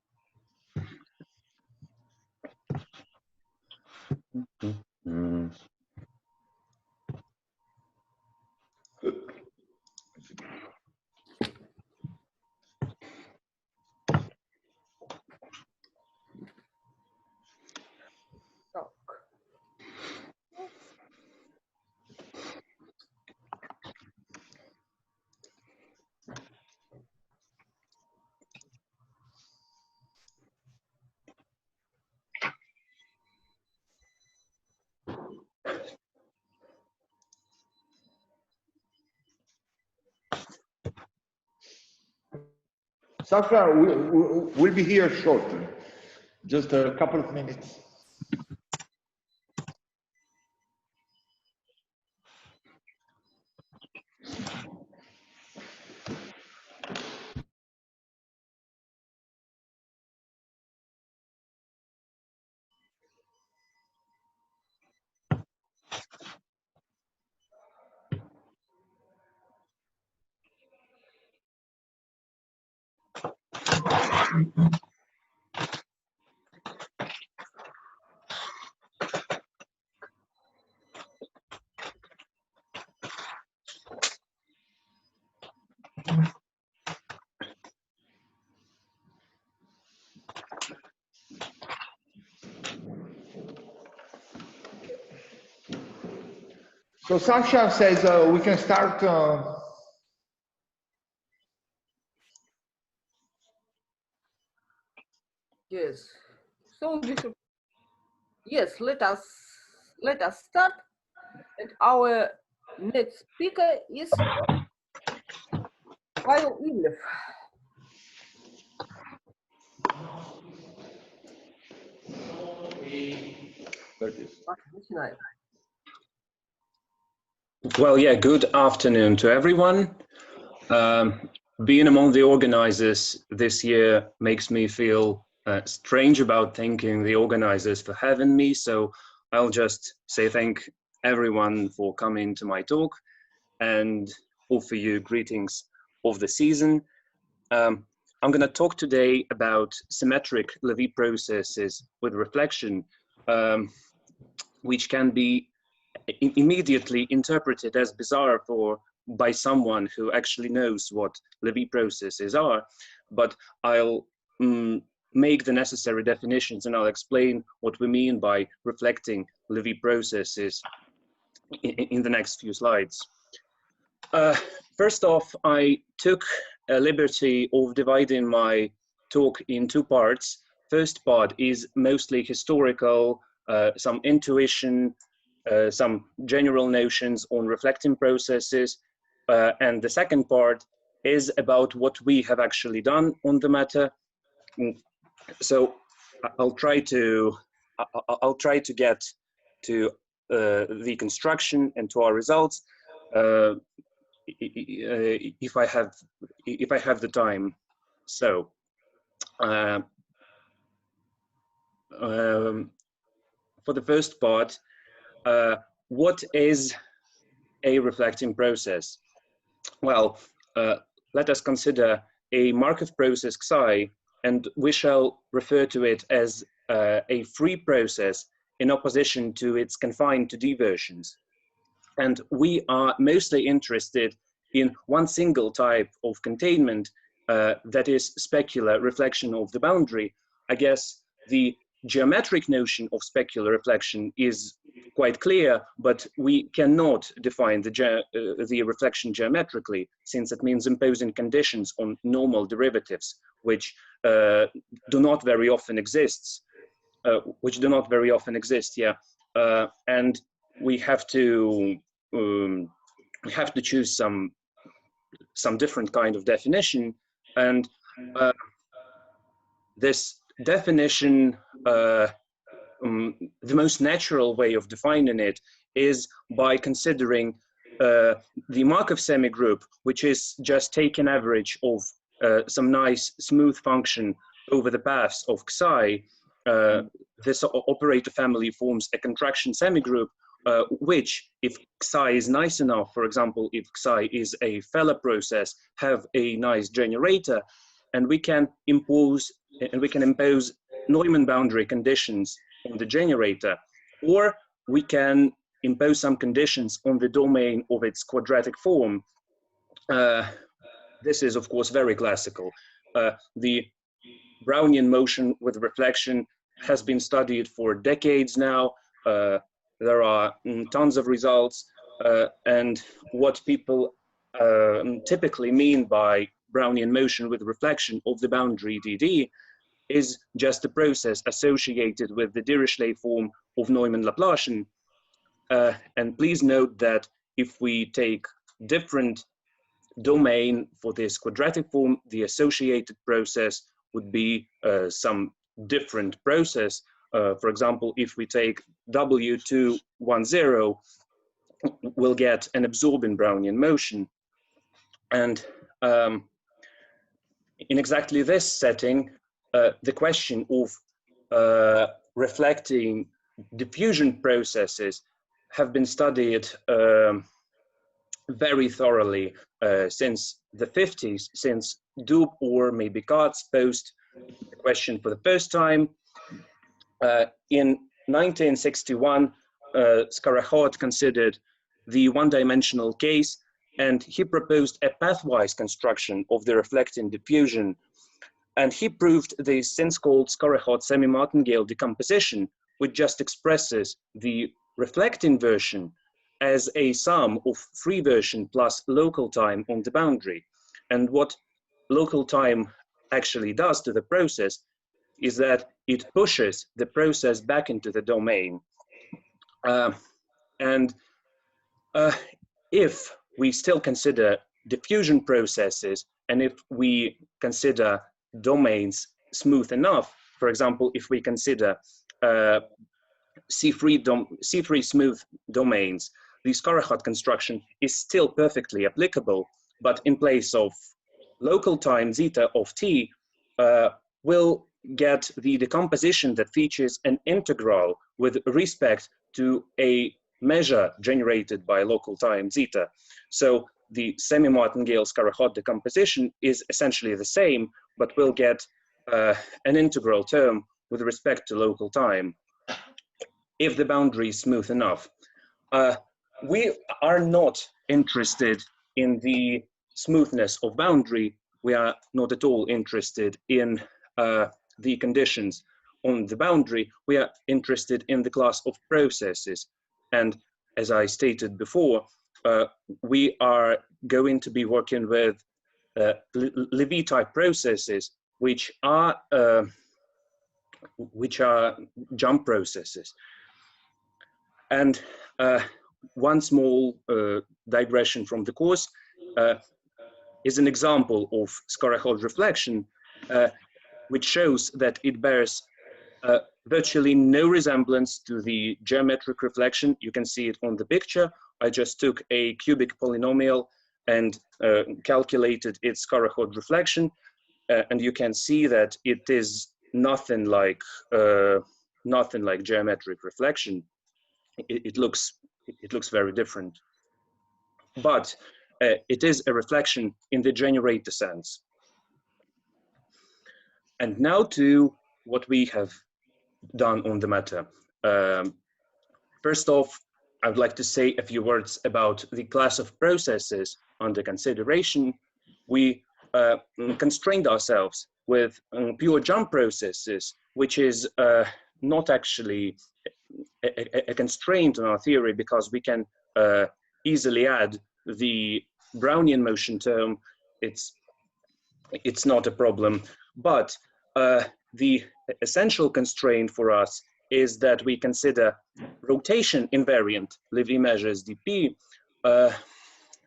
Так. Sasha, we'll be here shortly. Just a couple of minutes. So Sasha says we can start. Yes. So we should. Yes, let us start. And our next speaker is Pavel Ievlev. Well, yeah, good afternoon to everyone. Being among the organizers this year makes me feel strange about thanking the organizers for having me, so I'll just say thank everyone for coming to my talk and offer you greetings of the season. I'm going to talk today about symmetric Levy processes with reflection, which can be immediately interpreted as bizarre by someone who actually knows what Levy processes are, but I'll make the necessary definitions and I'll explain what we mean by reflecting Levy processes in the next few slides. First off, I took a liberty of dividing my talk in two parts. First part is mostly historical, some intuition, some general notions on reflecting processes, and the second part is about what we have actually done on the matter. So I'll try to get to the construction and to our results if I have the time. So for the first part, what is a reflecting process? Well, let us consider a Markov process Xi, and we shall refer to it as a free process in opposition to its confined to D versions. And we are mostly interested in one single type of containment, that is specular reflection of the boundary. I guess the geometric notion of specular reflection is quite clear, but we cannot define the reflection geometrically, since it means imposing conditions on normal derivatives, which do not very often exist. And we have to choose some different kind of definition, and this definition, the most natural way of defining it is by considering the Markov semigroup, which is just take an average of some nice smooth function over the paths of Xi. This operator family forms a contraction semigroup, which, if Xi is nice enough, for example, if Xi is a Feller process, have a nice generator, and we can impose Neumann boundary conditions on the generator, or we can impose some conditions on the domain of its quadratic form. This is, of course, very classical. The Brownian motion with reflection has been studied for decades now. There are tons of results, and what people typically mean by Brownian motion with reflection of the boundary DD is just a process associated with the Dirichlet form of Neumann Laplacian. And please note that if we take different domain for this quadratic form, the associated process would be some different process. For example, if we take W210, we'll get an absorbing Brownian motion. And in exactly this setting, the question of reflecting diffusion processes have been studied very thoroughly since the 50s, since Dub or maybe Katz posed the question for the first time. In 1961, Skorokhod considered the one-dimensional case, and he proposed a pathwise construction of the reflecting diffusion. And he proved the since called Skorokhod semi-martingale decomposition, which just expresses the reflecting version as a sum of free version plus local time on the boundary. And what local time actually does to the process is that it pushes the process back into the domain. If we still consider diffusion processes, and if we consider domains smooth enough, for example, if we consider C3 smooth domains, the Skorokhod construction is still perfectly applicable, but in place of local time zeta of t, we'll get the decomposition that features an integral with respect to a measure generated by local time zeta. So the semi-martingale Skorokhod decomposition is essentially the same, but we'll get an integral term with respect to local time if the boundary is smooth enough. We are not interested in the smoothness of boundary. We are not at all interested in the conditions on the boundary. We are interested in the class of processes. And as I stated before, we are going to be working with Levy type processes, which are jump processes. And one small digression from the course is an example of Skorokhod reflection, which shows that it bears virtually no resemblance to the geometric reflection. You can see it on the picture. I just took a cubic polynomial and calculated its Skorokhod reflection, and you can see that it is nothing like geometric reflection. It looks very different, but it is a reflection in the generator sense. And now to what we have done on the matter. First off, I would like to say a few words about the class of processes under consideration. We constrained ourselves with pure jump processes, which is not actually a constraint on our theory, because we can easily add the Brownian motion term. It's not a problem, but the essential constraint for us is that we consider rotation invariant Levy measures dp,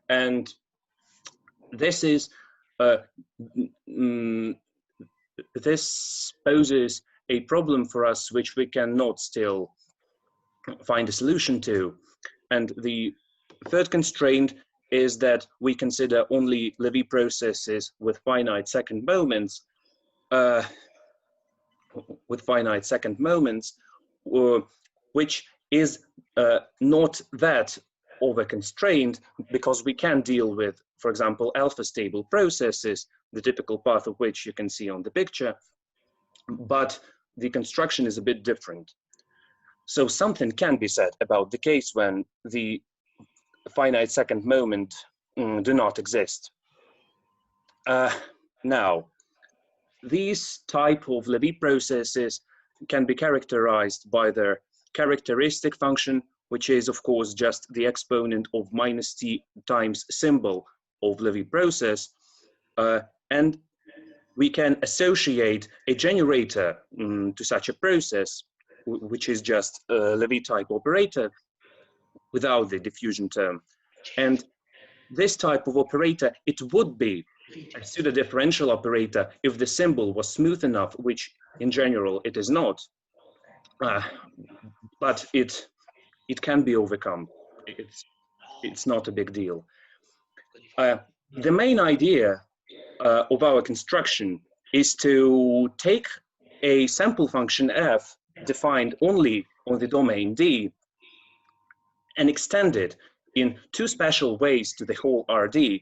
and this is this poses a problem for us which we cannot still find a solution to. And the third constraint is that we consider only Levy processes with finite second moments, which is not that of a constraint, because we can deal with, for example, alpha stable processes, the typical path of which you can see on the picture, but the construction is a bit different. So something can be said about the case when the finite second moment do not exist. Now, these type of Levy processes can be characterized by their characteristic function, which is of course just the exponent of minus t times symbol of Levy process, and we can associate a generator to such a process, which is just a Levy type operator without the diffusion term. And this type of operator, it would be a pseudo-differential operator if the symbol was smooth enough, which in general it is not, but it can be overcome. It's not a big deal. The main idea of our construction is to take a sample function f defined only on the domain D and extend it in two special ways to the whole RD.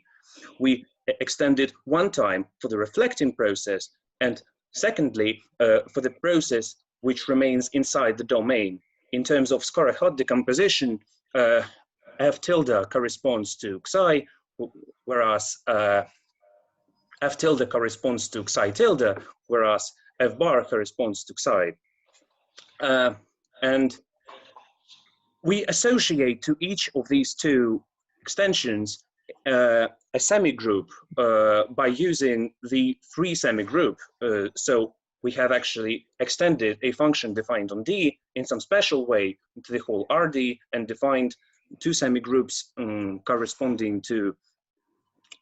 We extend it one time for the reflecting process, and secondly for the process which remains inside the domain. In terms of Skorokhod decomposition, f tilde corresponds to xi, whereas f tilde corresponds to xi tilde, whereas f bar corresponds to xi. And we associate to each of these two extensions a semigroup by using the free semigroup. So we have actually extended a function defined on D in some special way to the whole RD and defined two semigroups corresponding to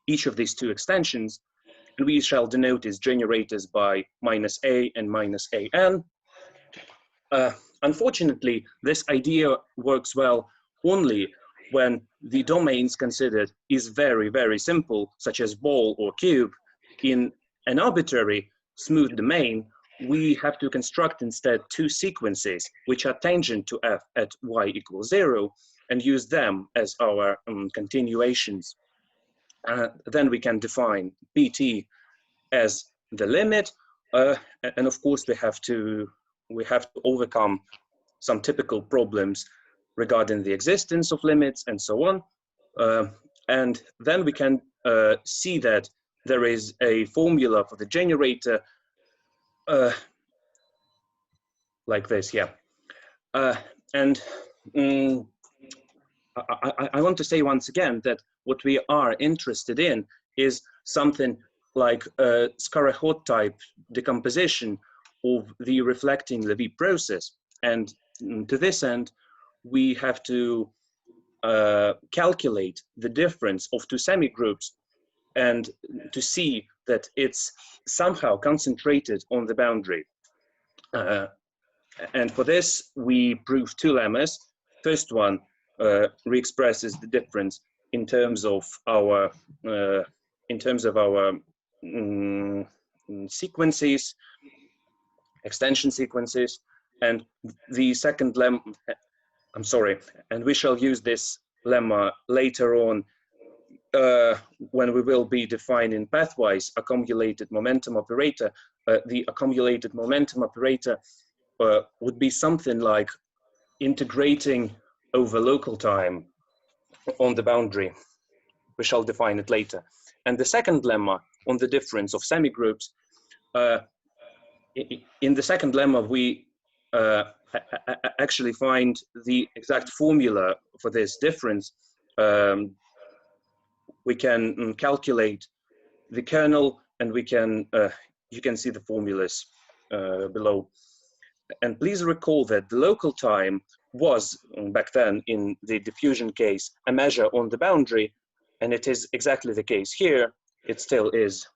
each of these two extensions. And we shall denote its generators by -a and -an. Unfortunately, this idea works well only when the domains considered is very, very simple, such as ball or cube. In an arbitrary smooth domain, we have to construct instead two sequences which are tangent to f at y equals 0 and use them as our continuations. Then we can define pt as the limit, and of course we have to overcome some typical problems regarding the existence of limits and so on. And then we can see that there is a formula for the generator like this, yeah. And I want to say once again that what we are interested in is something like a Scarahot type decomposition of the reflecting Levy process. And to this end, we have to calculate the difference of two semigroups and to see that it's somehow concentrated on the boundary. And for this, we prove two lemmas. First one re-expresses the difference in terms of our sequences, extension sequences, and the second lemma. I'm sorry, and we shall use this lemma later on when we will be defining pathwise accumulated momentum operator. The accumulated momentum operator would be something like integrating over local time on the boundary. We shall define it later. And the second lemma on the difference of semigroups, in the second lemma, we actually find the exact formula for this difference. We can calculate the kernel, and we can you can see the formulas below. And please recall that the local time was back then in the diffusion case a measure on the boundary, and it is exactly the case here. It still is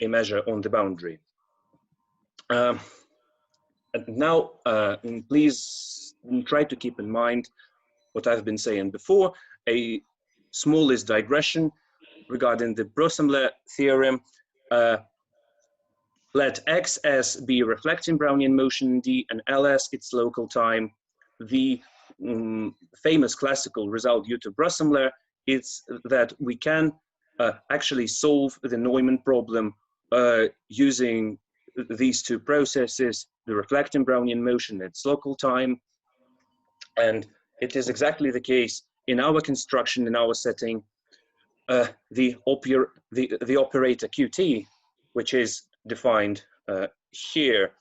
a measure on the boundary. And now, please try to keep in mind what I've been saying before, a smallest digression regarding the Brossemler theorem. Let XS be reflecting Brownian motion in D and LS its local time. The famous classical result due to Brossemler is that we can actually solve the Neumann problem using these two processes, the reflecting Brownian motion at its local time. And it is exactly the case in our construction, in our setting. The operator Qt, which is defined here,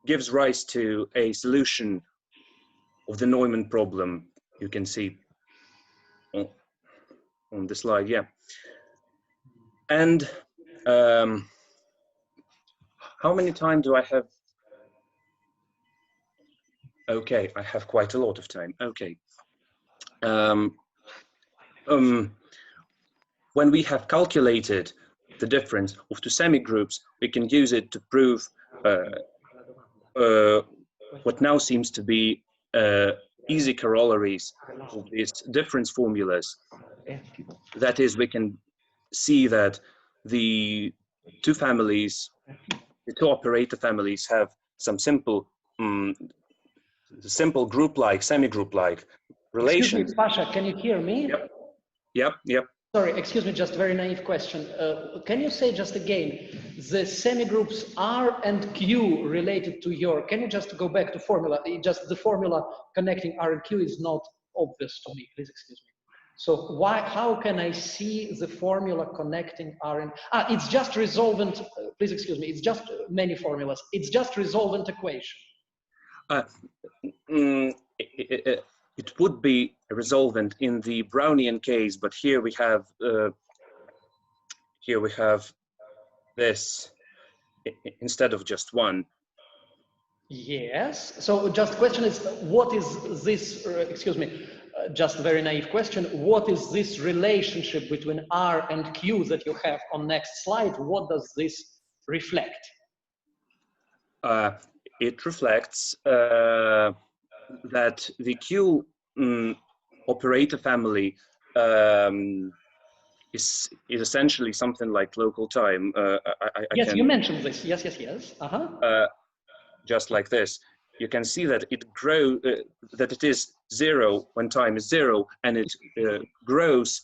gives rise to a solution of the Neumann problem. You can see on the slide, yeah. And how many time do I have? Okay, I have quite a lot of time. Okay. When we have calculated the difference of two semigroups, we can use it to prove what now seems to be easy corollaries of these difference formulas. That is, we can see that the two families, the two operator families, have some simple group-like, semigroup-like relations. Excuse me, Pasha, can you hear me? Yep. Sorry, excuse me, just a very naive question. Can you say just again, the semigroups R and Q related to your, can you just go back to formula? Just the formula connecting R and Q is not obvious to me, please excuse me. So how can I see the formula connecting R and, it's just resolvent, please excuse me, it's just many formulas. It's just resolvent equation. It would be resolvent in the Brownian case, but here we have this instead of just one. Yes. So just question is, what is this? Excuse me. Just a very naive question. What is this relationship between R and Q that you have on next slide? What does this reflect? it reflects that the Q operator family is essentially something like local time. Yes, you mentioned this. Yes, yes, yes. Just like this. You can see that it grows, that it is 0 when time is 0, and it grows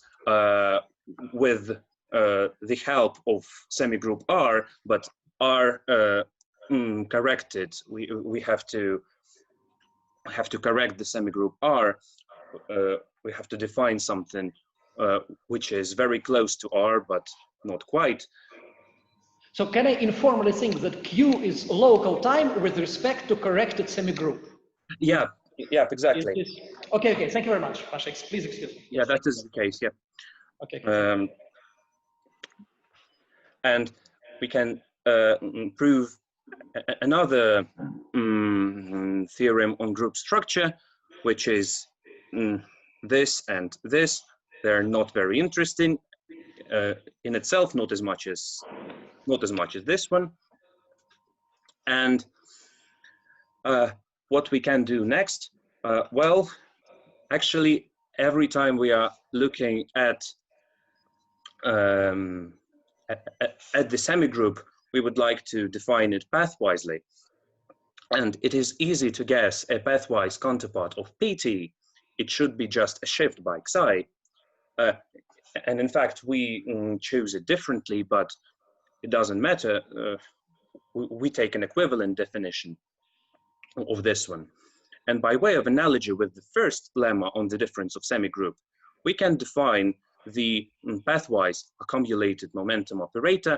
with the help of semigroup R, but R corrected. We have to correct the semigroup R. We have to define something which is very close to R, but not quite. So can I informally think that Q is local time with respect to corrected semigroup? Yeah, yeah, exactly. Okay, okay, thank you very much, Pasha. Please excuse me. Yeah, that is the case, yeah. Okay. And we can prove another theorem on group structure, which is this and this. They're not very interesting in itself, not as much as this one. And what we can do next? Well, actually, every time we are looking at the semigroup, we would like to define it pathwisely. And it is easy to guess a pathwise counterpart of PT. It should be just a shift by Xi. And in fact, we choose it differently, but it doesn't matter. We take an equivalent definition of this one. And by way of analogy with the first lemma on the difference of semigroup, we can define the pathwise accumulated momentum operator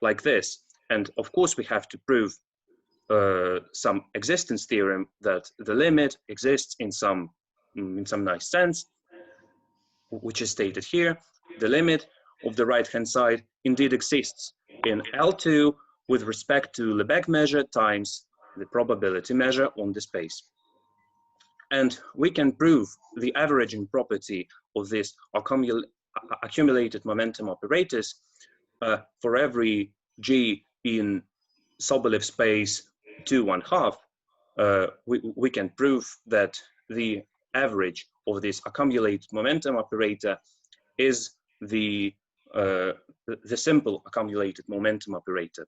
like this. And of course, we have to prove some existence theorem that the limit exists in some nice sense, which is stated here. The limit of the right-hand side indeed exists in L2 with respect to Lebesgue measure times the probability measure on the space. And we can prove the averaging property of this accumulated momentum operators for every G in Sobolev space 2 1/2. We can prove that the average of this accumulated momentum operator is the simple accumulated momentum operator.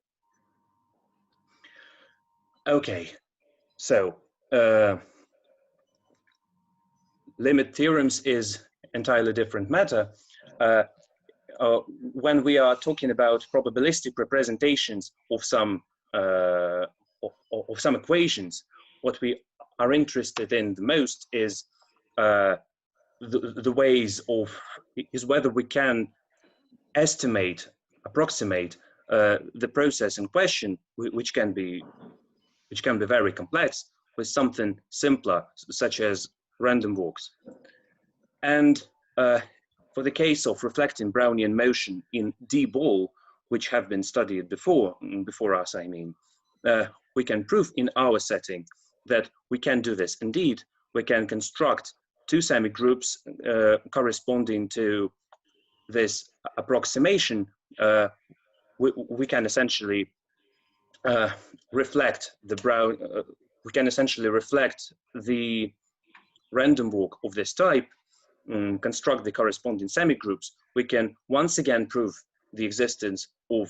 Okay, so limit theorems is entirely different matter. When we are talking about probabilistic representations of some equations, what we are interested in the most is the ways of whether we can estimate, approximate the process in question, which can be very complex, with something simpler, such as random walks. And for the case of reflecting Brownian motion in D ball, which have been studied before us, I mean, we can prove in our setting that we can do this. Indeed, we can construct two semigroups corresponding to this approximation. We can essentially reflect the we can essentially reflect the random walk of this type, construct the corresponding semigroups. We can once again prove the existence of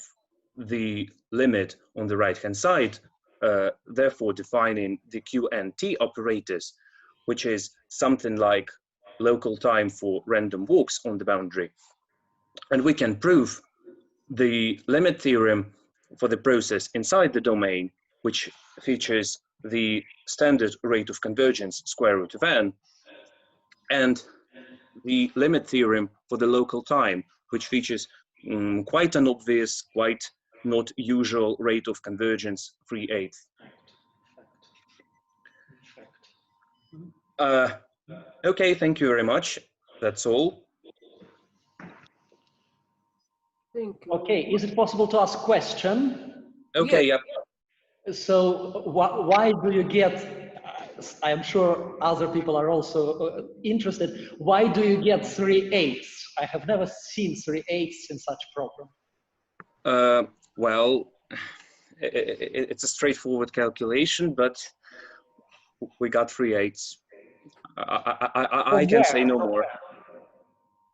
the limit on the right-hand side, therefore defining the Q and T operators, which is something like local time for random walks on the boundary. And we can prove the limit theorem for the process inside the domain, which features the standard rate of convergence square root of n, and the limit theorem for the local time, which features quite an obvious, quite not usual rate of convergence 3/8. Okay, thank you very much. That's all. Thank you. Okay, is it possible to ask question? Okay, Yes. yeah. So why do you get, I am sure other people are also interested, why do you get 3/8? I have never seen 3/8 in such problem. Well, it's a straightforward calculation, but we got 3/8. I can say no more.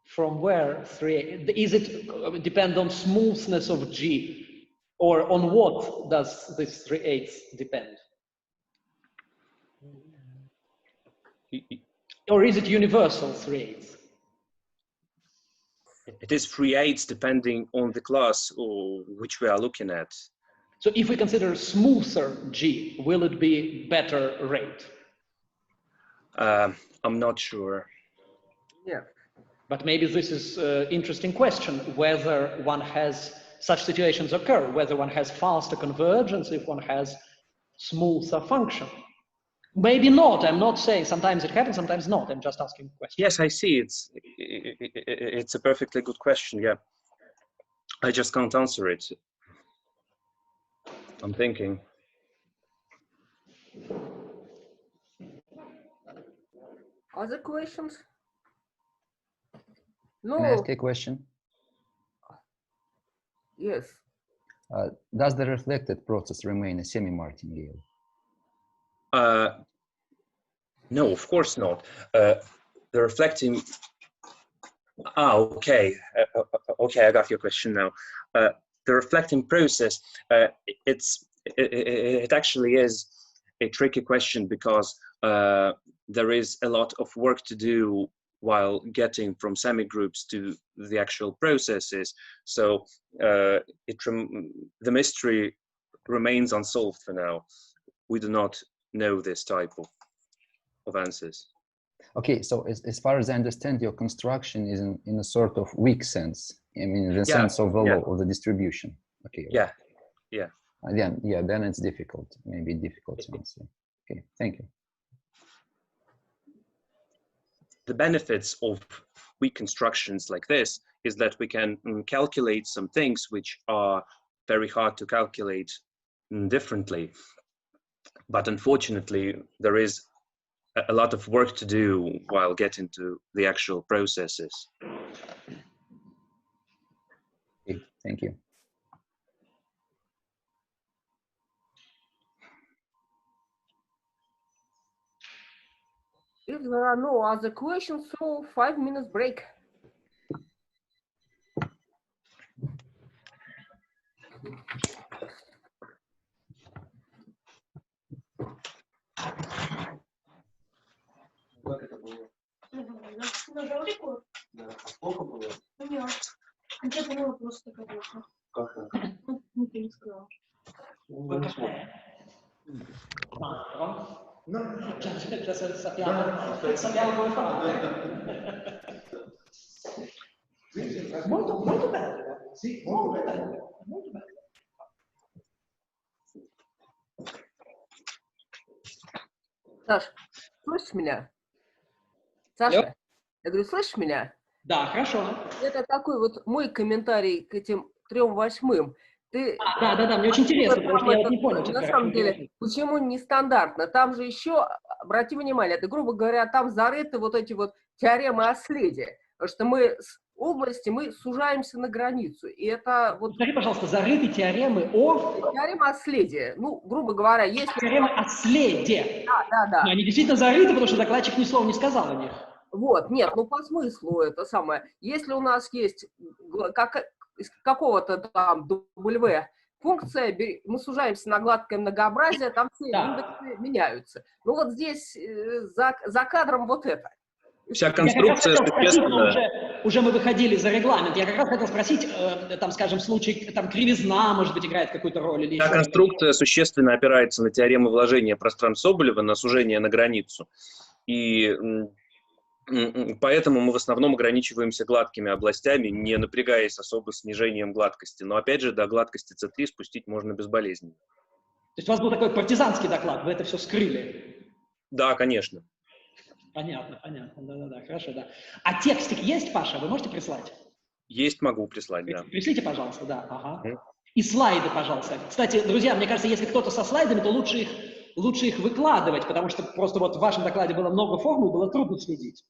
From where 3/8? Is it depend on smoothness of G, or on what does this 3/8 depend? Or is it universal 3/8? It is 3/8 depending on the class or which we are looking at. So if we consider smoother G, will it be better rate? I'm not sure. Yeah. But maybe this is an interesting question, whether one has such situations occur, whether one has faster convergence if one has smoother function. Maybe not. I'm not saying sometimes it happens, sometimes not. I'm just asking a question. Yes, I see. It's a perfectly good question. Yeah, I just can't answer it. I'm thinking. Other questions? No. Can I ask a question? Yes. Does the reflected process remain a semi-martingale? No, of course not. The reflecting. Okay. Okay, I got your question now. The reflecting process. It actually is a tricky question because there is a lot of work to do while getting from semigroups to the actual processes. So the mystery remains unsolved for now. We do not know this type of answers. Okay, so as far as I understand, your construction is in a sort of weak sense. I mean, in the sense of the law of the distribution. Okay. Yeah. Then it's difficult, maybe difficult to answer. Okay, thank you. The benefits of weak constructions like this is that we can calculate some things which are very hard to calculate differently. But unfortunately, there is a lot of work to do while getting to the actual processes. Okay, thank you. If there are no other questions, so 5 minutes break. Как это было? Нажал рекорд? Да. Плохо было? Нет. Это было просто как-то. Как так? Ну, ты не сказал. Molto bello. Sì, molto bello. Molto bello. Саша, слышишь меня? Саша, я говорю, слышишь меня? Да, хорошо. Это такой вот мой комментарий к этим 3/8. Ты, Да, мне очень интересно, потому что я вот не понял. На самом деле, почему нестандартно? Там же еще, обрати внимание, это, грубо говоря, там зарыты вот эти вот теоремы о следе. Потому что мы с области, мы сужаемся на границу. И это вот... Скажи, пожалуйста, зарыты теоремы о... Теорема о следе. Ну, грубо говоря, если... Теоремы о следе. Да. Но они действительно зарыты, потому что докладчик ни слова не сказал о них. Вот, нет, ну по смыслу это самое. Если у нас есть из какого-то там W функция, мы сужаемся на гладкое многообразие, там все индексы меняются. Ну вот здесь за кадром вот это. Вся конструкция существенно... Уже мы выходили за регламент. Я как раз хотел спросить, там, скажем, случай, там, кривизна, может быть, играет какую-то роль? Или Вся конструкция существенно опирается на теорему вложения пространств Соболева, на сужение на границу. И поэтому мы в основном ограничиваемся гладкими областями, не напрягаясь особо снижением гладкости. Но опять же, до гладкости C3 спустить можно безболезненно. То есть у вас был такой партизанский доклад, вы это все скрыли? Да, конечно. Понятно, да, хорошо, да. А текстик есть, Паша, вы можете прислать? Есть, могу прислать, да. Пришлите, пожалуйста, да, ага. И слайды, пожалуйста. Кстати, друзья, мне кажется, если кто-то со слайдами, то лучше их выкладывать, потому что просто вот в вашем докладе было много формул, было трудно следить.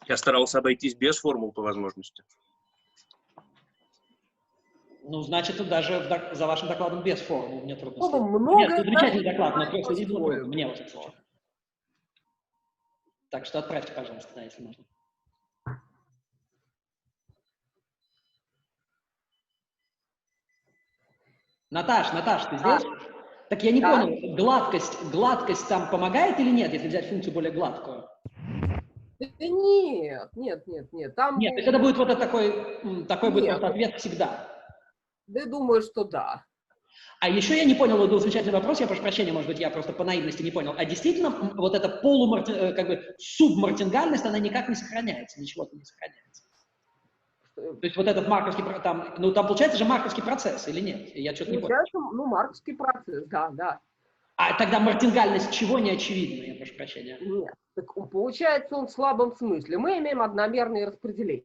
Я старался обойтись без формул по возможности. Ну, значит, даже за вашим докладом без формул мне трудно Ну, следить. много Нет, замечательный доклад, но просто построим. мне во всяком случае. Так что отправьте, пожалуйста, да, если можно. Наташ, ты здесь? Так я не понял, гладкость там помогает или нет, если взять функцию более гладкую? Да нет. Там... Нет, то есть это будет вот такой будет просто ответ всегда. Да, думаю, что да. А еще я не понял, вот был замечательный вопрос, я прошу прощения, может быть, я просто по наивности не понял. А действительно, вот эта субмартингальность, она никак не сохраняется, ничего-то не сохраняется. То есть вот этот марковский, там получается же марковский процесс или нет? Я что-то не понял. Ну, марковский процесс, да. А тогда мартингальность чего не очевидна, я прошу прощения? Нет, так получается он в слабом смысле. Мы имеем одномерные распределения.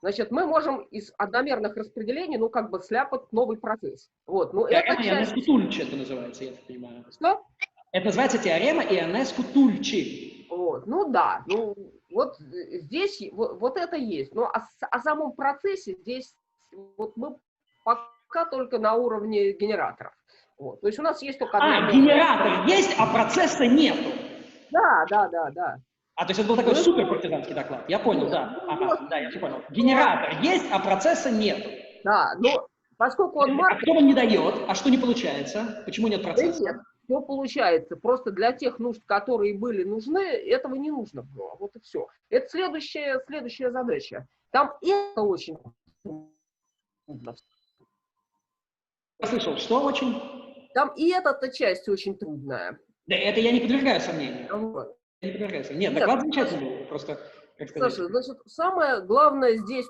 Значит, мы можем из одномерных распределений, сляпать новый процесс. Вот, Теорема Ионеску-Тульчи это называется, я так понимаю. Что? Это называется теорема Ионеску-Тульчи. Вот, да. Вот здесь вот это есть. Но о самом процессе здесь мы пока только на уровне генераторов. Вот. То есть у нас есть только... генератор есть, а процесса нету. Да. А, то есть это был такой суперпартизанский доклад. Я понял, да. Да, я все понял. Генератор есть, а процесса нет. Да, но поскольку он... А кто он не дает? А что не получается? Почему нет процесса? Да нет, все получается. Просто для тех нужд, которые были нужны, этого не нужно было. Вот и все. Это следующая задача. Там это очень трудно. Я слышал, что очень? Там и эта часть очень трудная. Да, это я не подвергаю сомнению. Вот. Нет, доклад замечательный, просто, как сказать. Саша, значит, самое главное здесь,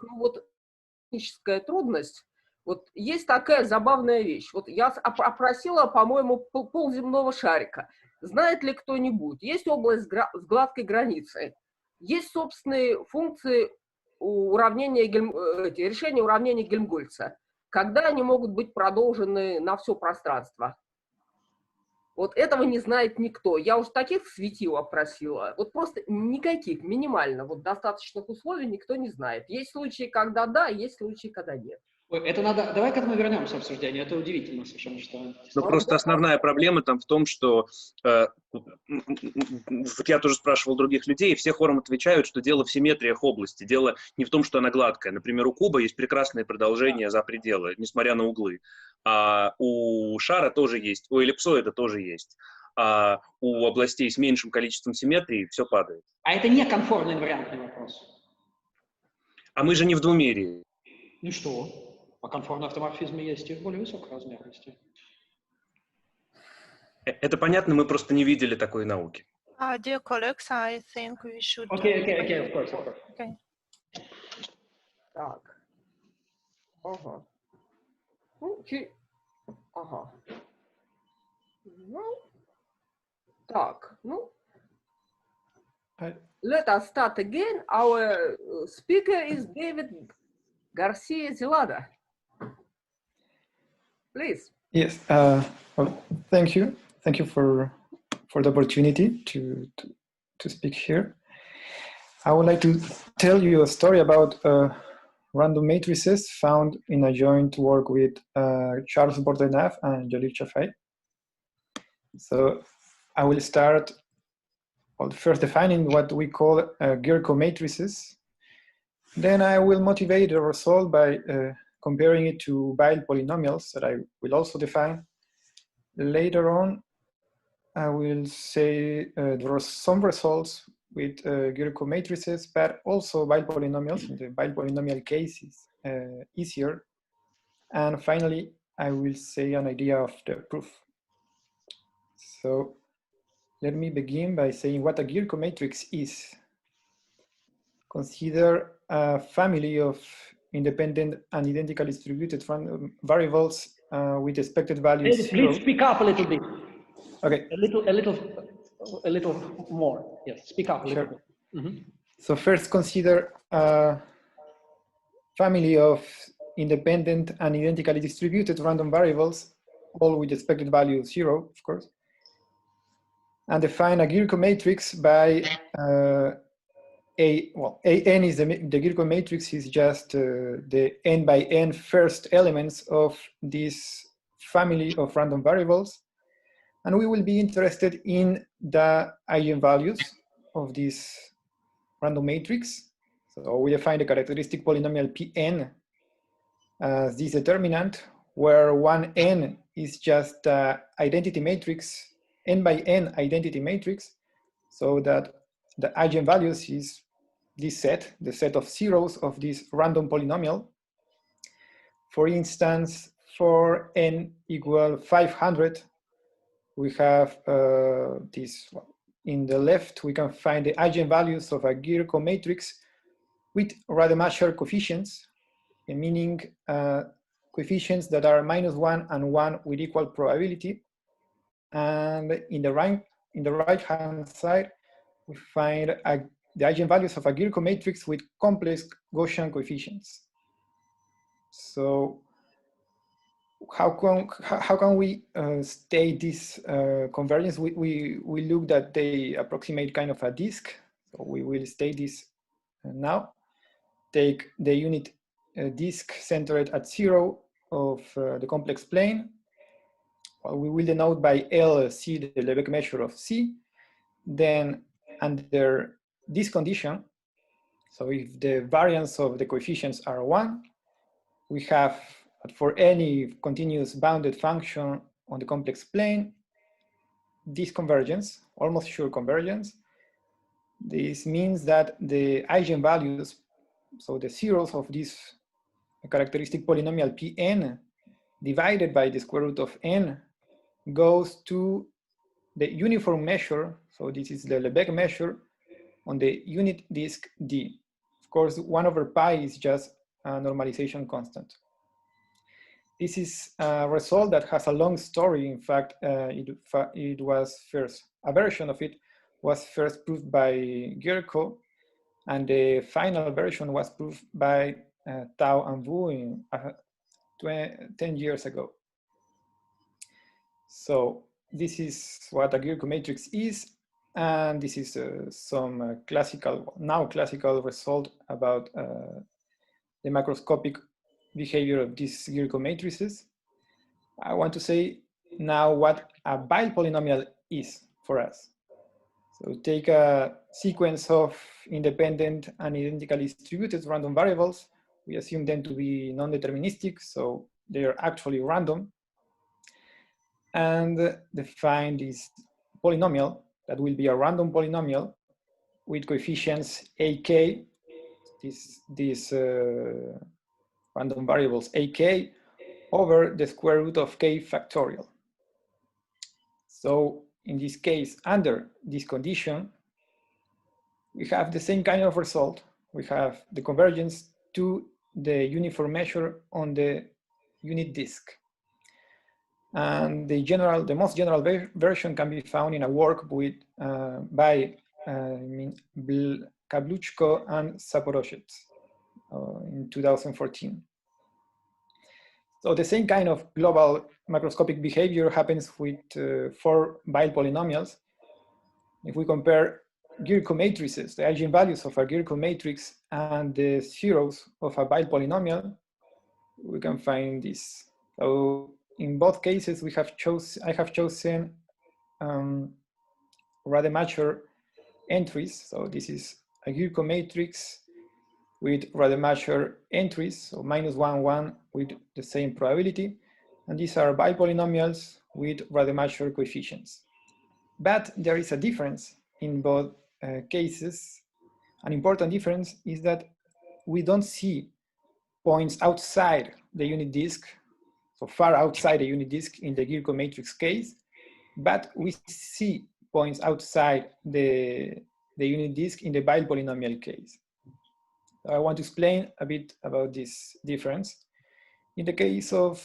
техническая трудность. Вот есть такая забавная вещь. Вот я опросила, по-моему, полземного шарика. Знает ли кто-нибудь? Есть область с гладкой границей. Есть собственные функции решения уравнения Гельмгольца. Когда они могут быть продолжены на все пространство? Вот этого не знает никто. Я уж таких светил опросила. Вот просто никаких, минимально. Вот достаточных условий никто не знает. Есть случаи, когда да, есть случаи, когда нет. Ой, это надо... Давай к этому вернемся в обсуждению. Это удивительно совершенно, что... Но просто основная проблема там в том, что я тоже спрашивал других людей, и все хором отвечают, что дело в симметриях области. Дело не в том, что она гладкая. Например, у куба есть прекрасные продолжения за пределы, несмотря на углы. А у шара тоже есть, у эллипсоида тоже есть. А у областей с меньшим количеством симметрии все падает. А это не конформный инвариантный вопрос. А мы же не в двумерии. Ну что? А конформный автоморфизм есть и в более высокой размерности. Это понятно, мы просто не видели такой науки. Dear colleagues, I think we should... Okay, of course. Okay. Так. Ага. Ага. Так, Let us start again. Our speaker is David Garcia-Zelada. Please. Yes. Well, thank you. Thank you for the opportunity to speak here. I would like to tell you a story about random matrices found in a joint work with Charles Bordenave and Jolly Chaffee. So I will start first defining what we call Gierko matrices. Then I will motivate the result by comparing it to Weil polynomials that I will also define. Later on, I will say there are some results with Gierko matrices, but also Weil polynomials. In the Weil polynomial case is easier. And finally, I will say an idea of the proof. So let me begin by saying what a Gierko matrix is. Consider a family of independent and identically distributed random variables with expected values. Please speak up a little bit. Okay. A little more. Yes, speak up a little bit. Mm-hmm. So first consider a family of independent and identically distributed random variables, all with expected value 0, of course. And define a Gierko matrix by an is the Gierko matrix is just the n by n first elements of this family of random variables. And we will be interested in the eigenvalues of this random matrix. So we define the characteristic polynomial Pn as this determinant, where one n is just the identity matrix, n by n identity matrix, so that the eigenvalues is this set, the set of zeros of this random polynomial. For instance, for n equal 500, we have this. In the left, we can find the eigenvalues of a Gierko matrix with Rademacher coefficients, meaning coefficients that are -1 and 1 with equal probability. And in the right-hand side, we find the eigenvalues of a Gierko matrix with complex Gaussian coefficients. So how can we state this convergence? We look that they approximate kind of a disk. So we will state this now. Take the unit disk centered at 0 of the complex plane. Well, we will denote by LC the Lebesgue measure of C. Then under this condition, so if the variance of the coefficients are 1, we have for any continuous bounded function on the complex plane, this convergence, almost sure convergence. This means that the eigenvalues, so the zeros of this characteristic polynomial Pn divided by the square root of n goes to the uniform measure. So this is the Lebesgue measure on the unit disk D. Of course, 1/pi is just a normalization constant. This is a result that has a long story. In fact, it was first, a version of it was first proved by Gierko, and the final version was proved by Tao and Wu in 10 years ago. So this is what a Gierko matrix is, and this is some now classical result about the macroscopic behavior of these Gierko matrices. I want to say now what a Weil polynomial is for us. So take a sequence of independent and identically distributed random variables. We assume them to be non-deterministic, so they are actually random. And define this polynomial that will be a random polynomial with coefficients ak, these random variables ak, over the square root of k factorial. So in this case, under this condition, we have the same kind of result. We have the convergence to the uniform measure on the unit disk. And the most general version can be found in a work by Kabluchko and Saporoshet in 2014. So the same kind of global macroscopic behavior happens with 4 Weil polynomials. If we compare Gierko matrices, the eigenvalues of a Gierko matrix and the zeros of a Weil polynomial, we can find this. So in both cases, I have chosen Rademacher entries. So this is a Gierko matrix with Rademacher entries, so -1, 1 with the same probability. And these are Weil polynomials with Rademacher coefficients. But there is a difference in both cases. An important difference is that we don't see points outside the unit disk, so far outside the unit disk in the Gierko matrix case, but we see points outside the unit disk in the Weil polynomial case. So I want to explain a bit about this difference. In the case of,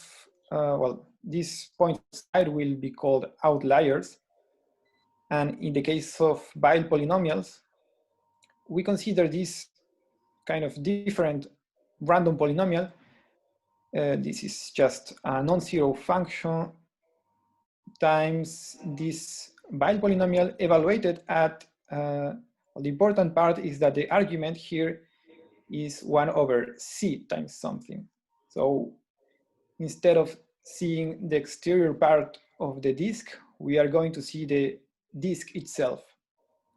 these points outside will be called outliers. And in the case of Weil polynomials, we consider this kind of different random polynomial. This is just a non-zero function times this Weil polynomial evaluated at Well, the important part is that the argument here is 1 over c times something. So instead of seeing the exterior part of the disk, we are going to see the disk itself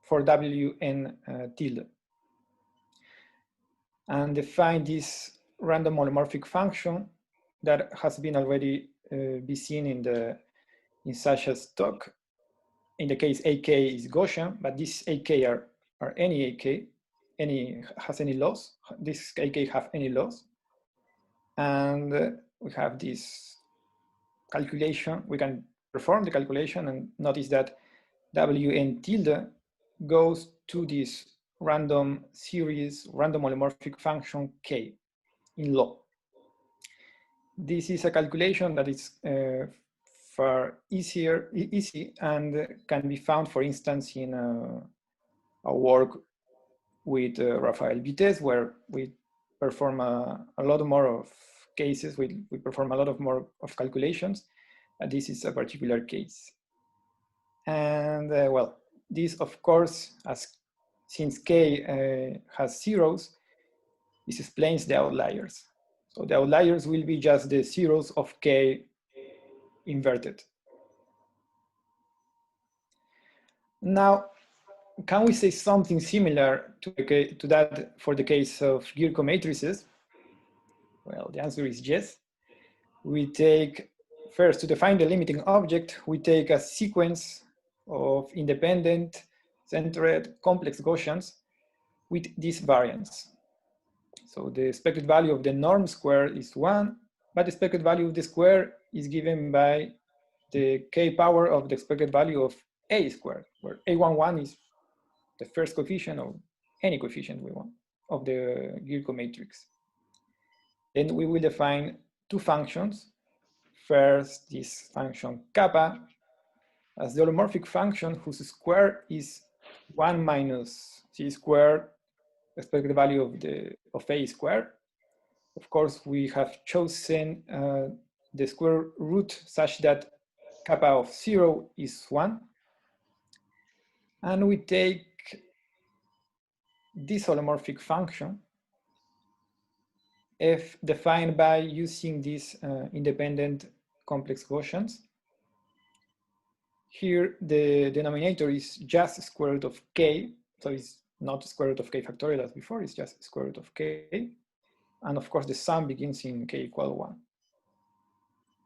for Wn tilde. And define this random holomorphic function that has been already be seen in Sasha's talk. In the case AK is Gaussian, but this AK are any AK, has any loss. This AK have any loss. And we have this calculation. We can perform the calculation and notice that Wn tilde goes to this random series, random holomorphic function K in law. This is a calculation that is far easy and can be found, for instance, in a work with Rafael Vitesse, where we perform a lot more of cases. We perform a lot more of calculations. This is a particular case. And well, this, of course, since K has zeros, this explains the outliers. So the outliers will be just the zeros of K inverted. Now, can we say something similar to that for the case of Gierko matrices? Well, the answer is yes. We take, first, to define the limiting object, we take a sequence of independent, centered, complex Gaussians with this variance. So the expected value of the norm square is 1, but the expected value of the square is given by the k power of the expected value of a squared, where a11 is the first coefficient of any coefficient we want of the Gierko matrix. Then we will define two functions. First, this function kappa as the holomorphic function whose square is 1 minus c squared, expected value of a squared. Of course, we have chosen the square root such that kappa of 0 is 1. And we take this holomorphic function, f defined by using these independent complex Gaussians. Here, the denominator is just square root of k, so it's not square root of k factorial as before, it's just square root of k. And of course, the sum begins in k equal 1.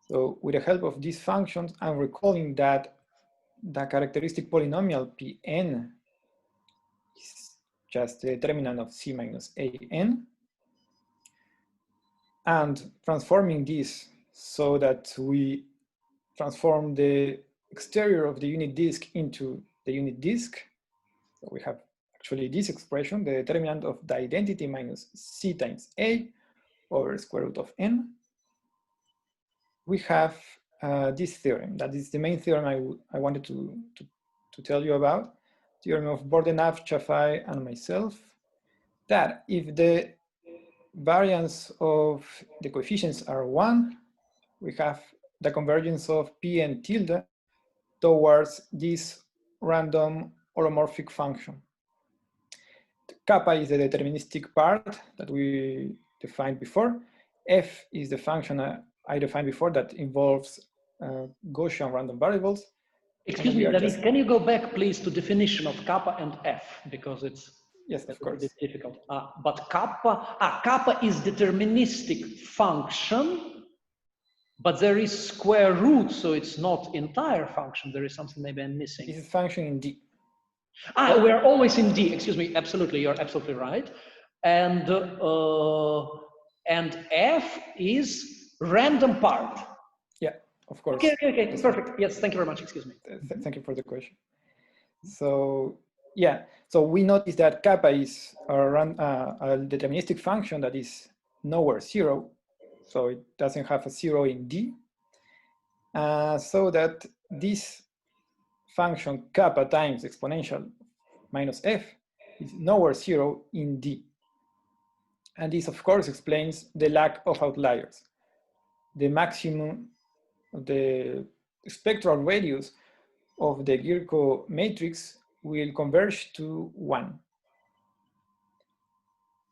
So with the help of these functions, I'm recalling that the characteristic polynomial Pn is just the determinant of c minus an. And transforming this so that we transform the exterior of the unit disk into the unit disk. So we have actually this expression, the determinant of the identity minus c times a over square root of n. We have this theorem. That is the main theorem I wanted to tell you about. Theorem of Bordenave, Chaffai, and myself. That if the variance of the coefficients are 1, we have the convergence of Pn tilde towards this random holomorphic function. Kappa is the deterministic part that we defined before. F is the function I defined before that involves Gaussian random variables. Excuse me, David, can you go back, please, to definition of kappa and f, because it's yes, of course, a bit difficult. But kappa is deterministic function, but there is square root, so it's not entire function. There is something maybe I'm missing. This is function in D. We are always in D. Excuse me. Absolutely, you're absolutely right. And F is random part. Yeah, of course. Okay, perfect. Yes, thank you very much. Excuse me. Thank you for the question. So yeah, so we notice that kappa is a deterministic function that is nowhere 0, so it doesn't have a 0 in D. So that this function kappa times exponential minus f is nowhere 0 in D. And this, of course, explains the lack of outliers. The maximum, the spectral radius of the Gierko matrix will converge to 1.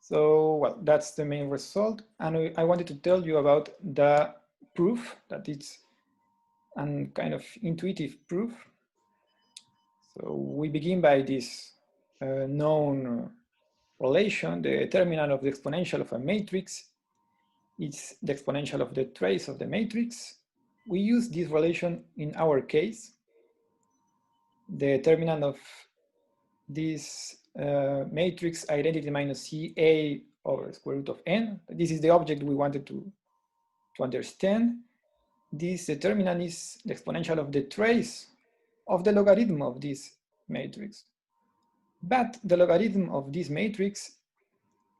So, well, that's the main result. And I wanted to tell you about the proof, that it's a kind of intuitive proof. So we begin by this known relation. The determinant of the exponential of a matrix is the exponential of the trace of the matrix. We use this relation in our case. The determinant of this matrix identity minus CA over square root of n. This is the object we wanted to understand. This determinant is the exponential of the trace of the logarithm of this matrix. But the logarithm of this matrix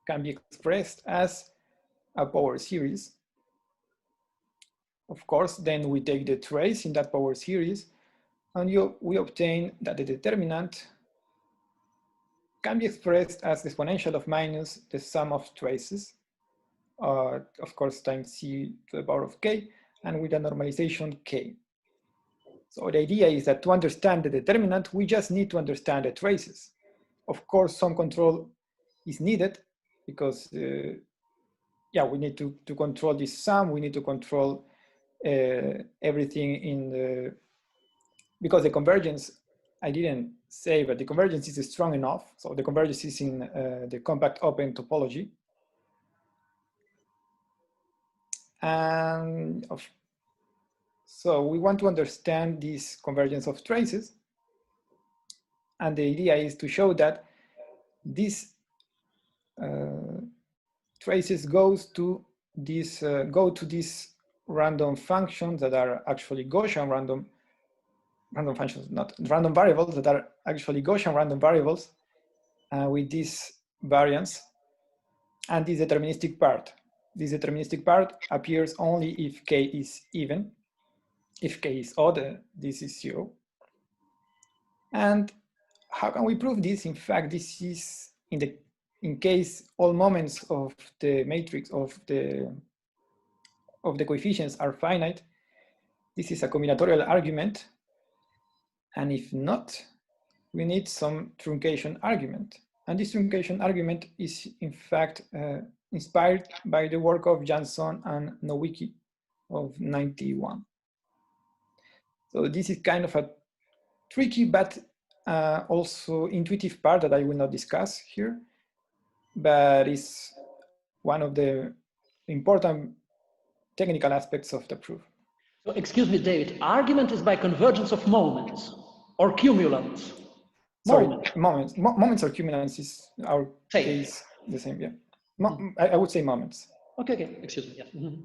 can be expressed as a power series. Of course, then we take the trace in that power series, and we obtain that the determinant can be expressed as the exponential of minus the sum of traces, of course, times c to the power of k, and with a normalization k. So the idea is that to understand the determinant, we just need to understand the traces. Of course, some control is needed because, yeah, we need to control this sum. We need to control everything in the, because the convergence, I didn't say, but the convergence is strong enough. So the convergence is in the compact open topology. And so we want to understand this convergence of traces. And the idea is to show that these traces go to these random functions that are actually Gaussian random functions, not random variables, that are actually Gaussian random variables with this variance and this deterministic part. This deterministic part appears only if k is even. If k is odd, this is 0. And how can we prove this? In fact, this is in case all moments of the matrix of the coefficients are finite. This is a combinatorial argument. And if not, we need some truncation argument. And this truncation argument is in fact inspired by the work of Jansson and Nowicki of 91. So this is kind of a tricky but also intuitive part that I will not discuss here, but it's one of the important technical aspects of the proof. So excuse me, David, argument is by convergence of moments or cumulants? Sorry, moments. Moments or cumulants is our case the same, yeah. I would say moments. Okay, excuse me, yeah. Mm-hmm.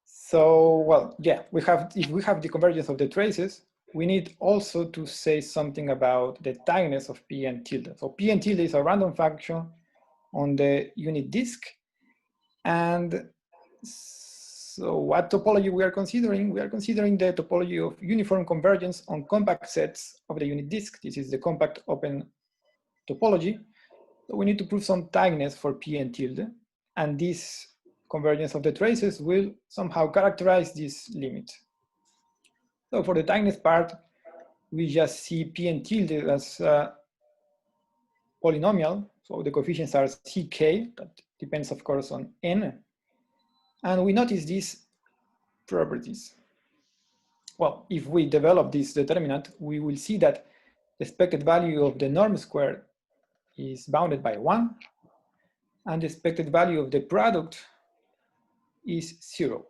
So, well, yeah, if we have the convergence of the traces, we need also to say something about the tightness of P and tilde. So P and tilde is a random function on the unit disk. And so what topology we are considering? We are considering the topology of uniform convergence on compact sets of the unit disk. This is the compact open topology. So we need to prove some tightness for P and tilde. And this convergence of the traces will somehow characterize this limit. So for the tightness part, we just see P and tilde as a polynomial. So the coefficients are ck, that depends of course on n. And we notice these properties. Well, if we develop this determinant, we will see that the expected value of the norm squared is bounded by 1, and the expected value of the product is 0,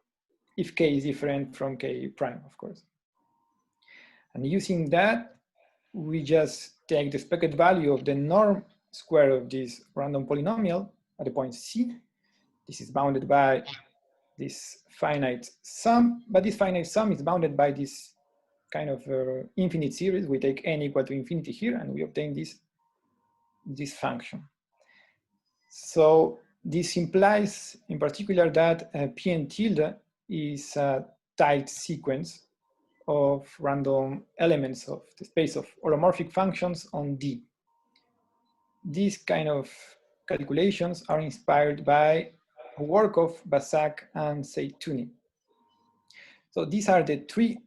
if k is different from k prime, of course. And using that, we just take the expected value of the norm square of this random polynomial at the point C. This is bounded by this finite sum, but this finite sum is bounded by this kind of infinite series. We take n equal to infinity here, and we obtain this function. So this implies, in particular, that P and tilde is a tight sequence of random elements of the space of holomorphic functions on D. These kind of calculations are inspired by a work of Basak and Zeitouni. So these are the three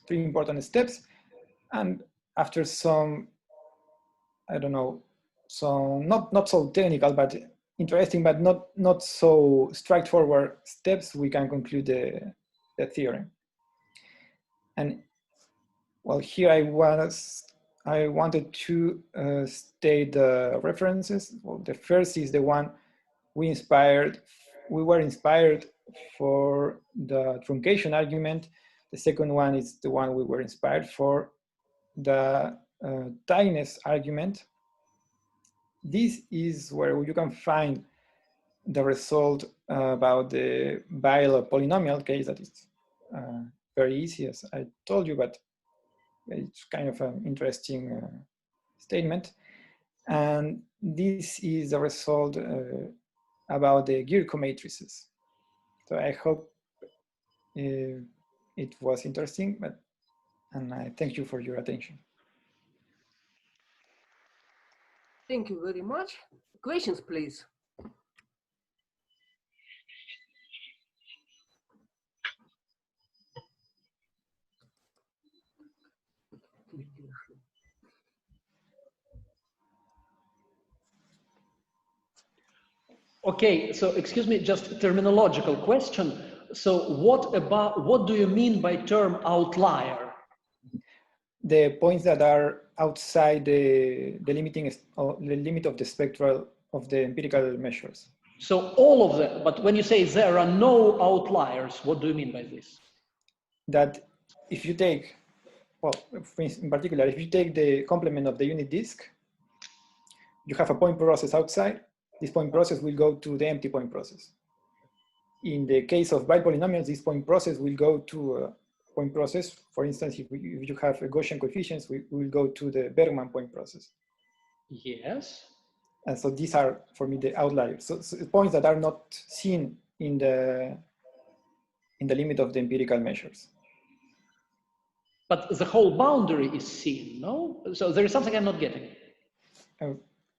important steps. And after some, I don't know, some not so technical, but interesting, but not so straightforward steps, we can conclude the theorem. And well, here I wanted to state the references. Well, the first is the one we were inspired for the truncation argument. The second one is the one we were inspired for the tightness argument. This is where you can find the result about the Weil polynomial case. That is very easy, as I told you, but it's kind of an interesting statement. And this is the result about the Gierko matrices. So I hope it was interesting, and I thank you for your attention. Thank you very much. Questions, please. Okay, so excuse me, just a terminological question. So what do you mean by term outlier? The points that are outside the limit of the spectral of the empirical measures. So all of them, but when you say there are no outliers, what do you mean by this? That if you take, well, in particular, if you take the complement of the unit disk, you have a point process outside. This point process will go to the empty point process. In the case of bipolynomials, this point process will go to a point process. For instance, if you have a Gaussian coefficients, we will go to the Bergman point process. Yes. And so these are, for me, the outliers. So points that are not seen in the limit of the empirical measures. But the whole boundary is seen, no? So there is something I'm not getting.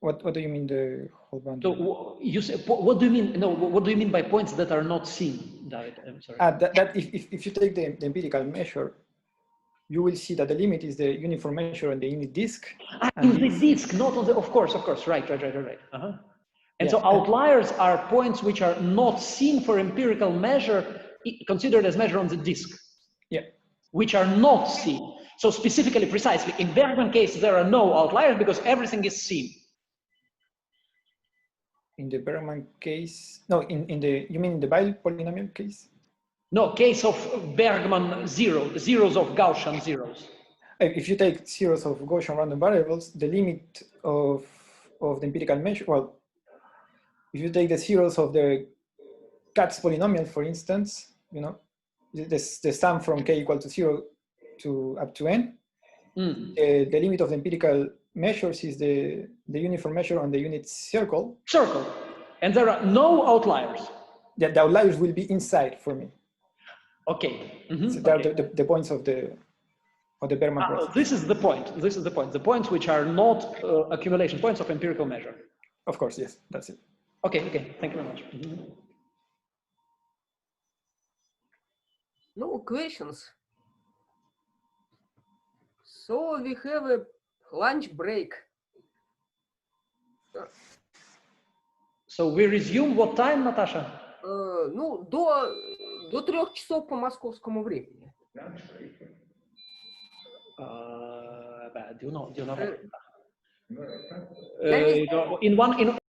What do you mean the whole boundary? So you say, what do you mean? No, what do you mean by points that are not seen, David? I'm sorry. That if you take the empirical measure, you will see that the limit is the uniform measure on the unit disk. In the disk, not on the. Of course, right. Uh-huh. And so outliers are points which are not seen for empirical measure, considered as measure on the disk. Yeah. Which are not seen. So specifically, precisely, in Bergman case, there are no outliers because everything is seen. In the Bergman case, no, you mean in the Weil polynomial case? No, case of Bergman zeros of Gaussian zeros. If you take zeros of Gaussian random variables, the limit of the empirical measure, well, if you take the zeros of the Katz polynomial, for instance, you know, the sum from k equal to 0 to up to n, the limit of the empirical measures is the uniform measure on the unit circle. And there are no outliers. The outliers will be inside for me. Okay. So they are the points of the Bergman process. This is the point. This is the point. The points which are not accumulation points of empirical measure. Of course, yes, that's it. Okay. Thank you very much. No questions. So we have a lunch break. So we resume what time, Natasha? Ну, до 3 часов по московскому времени. Do you know? In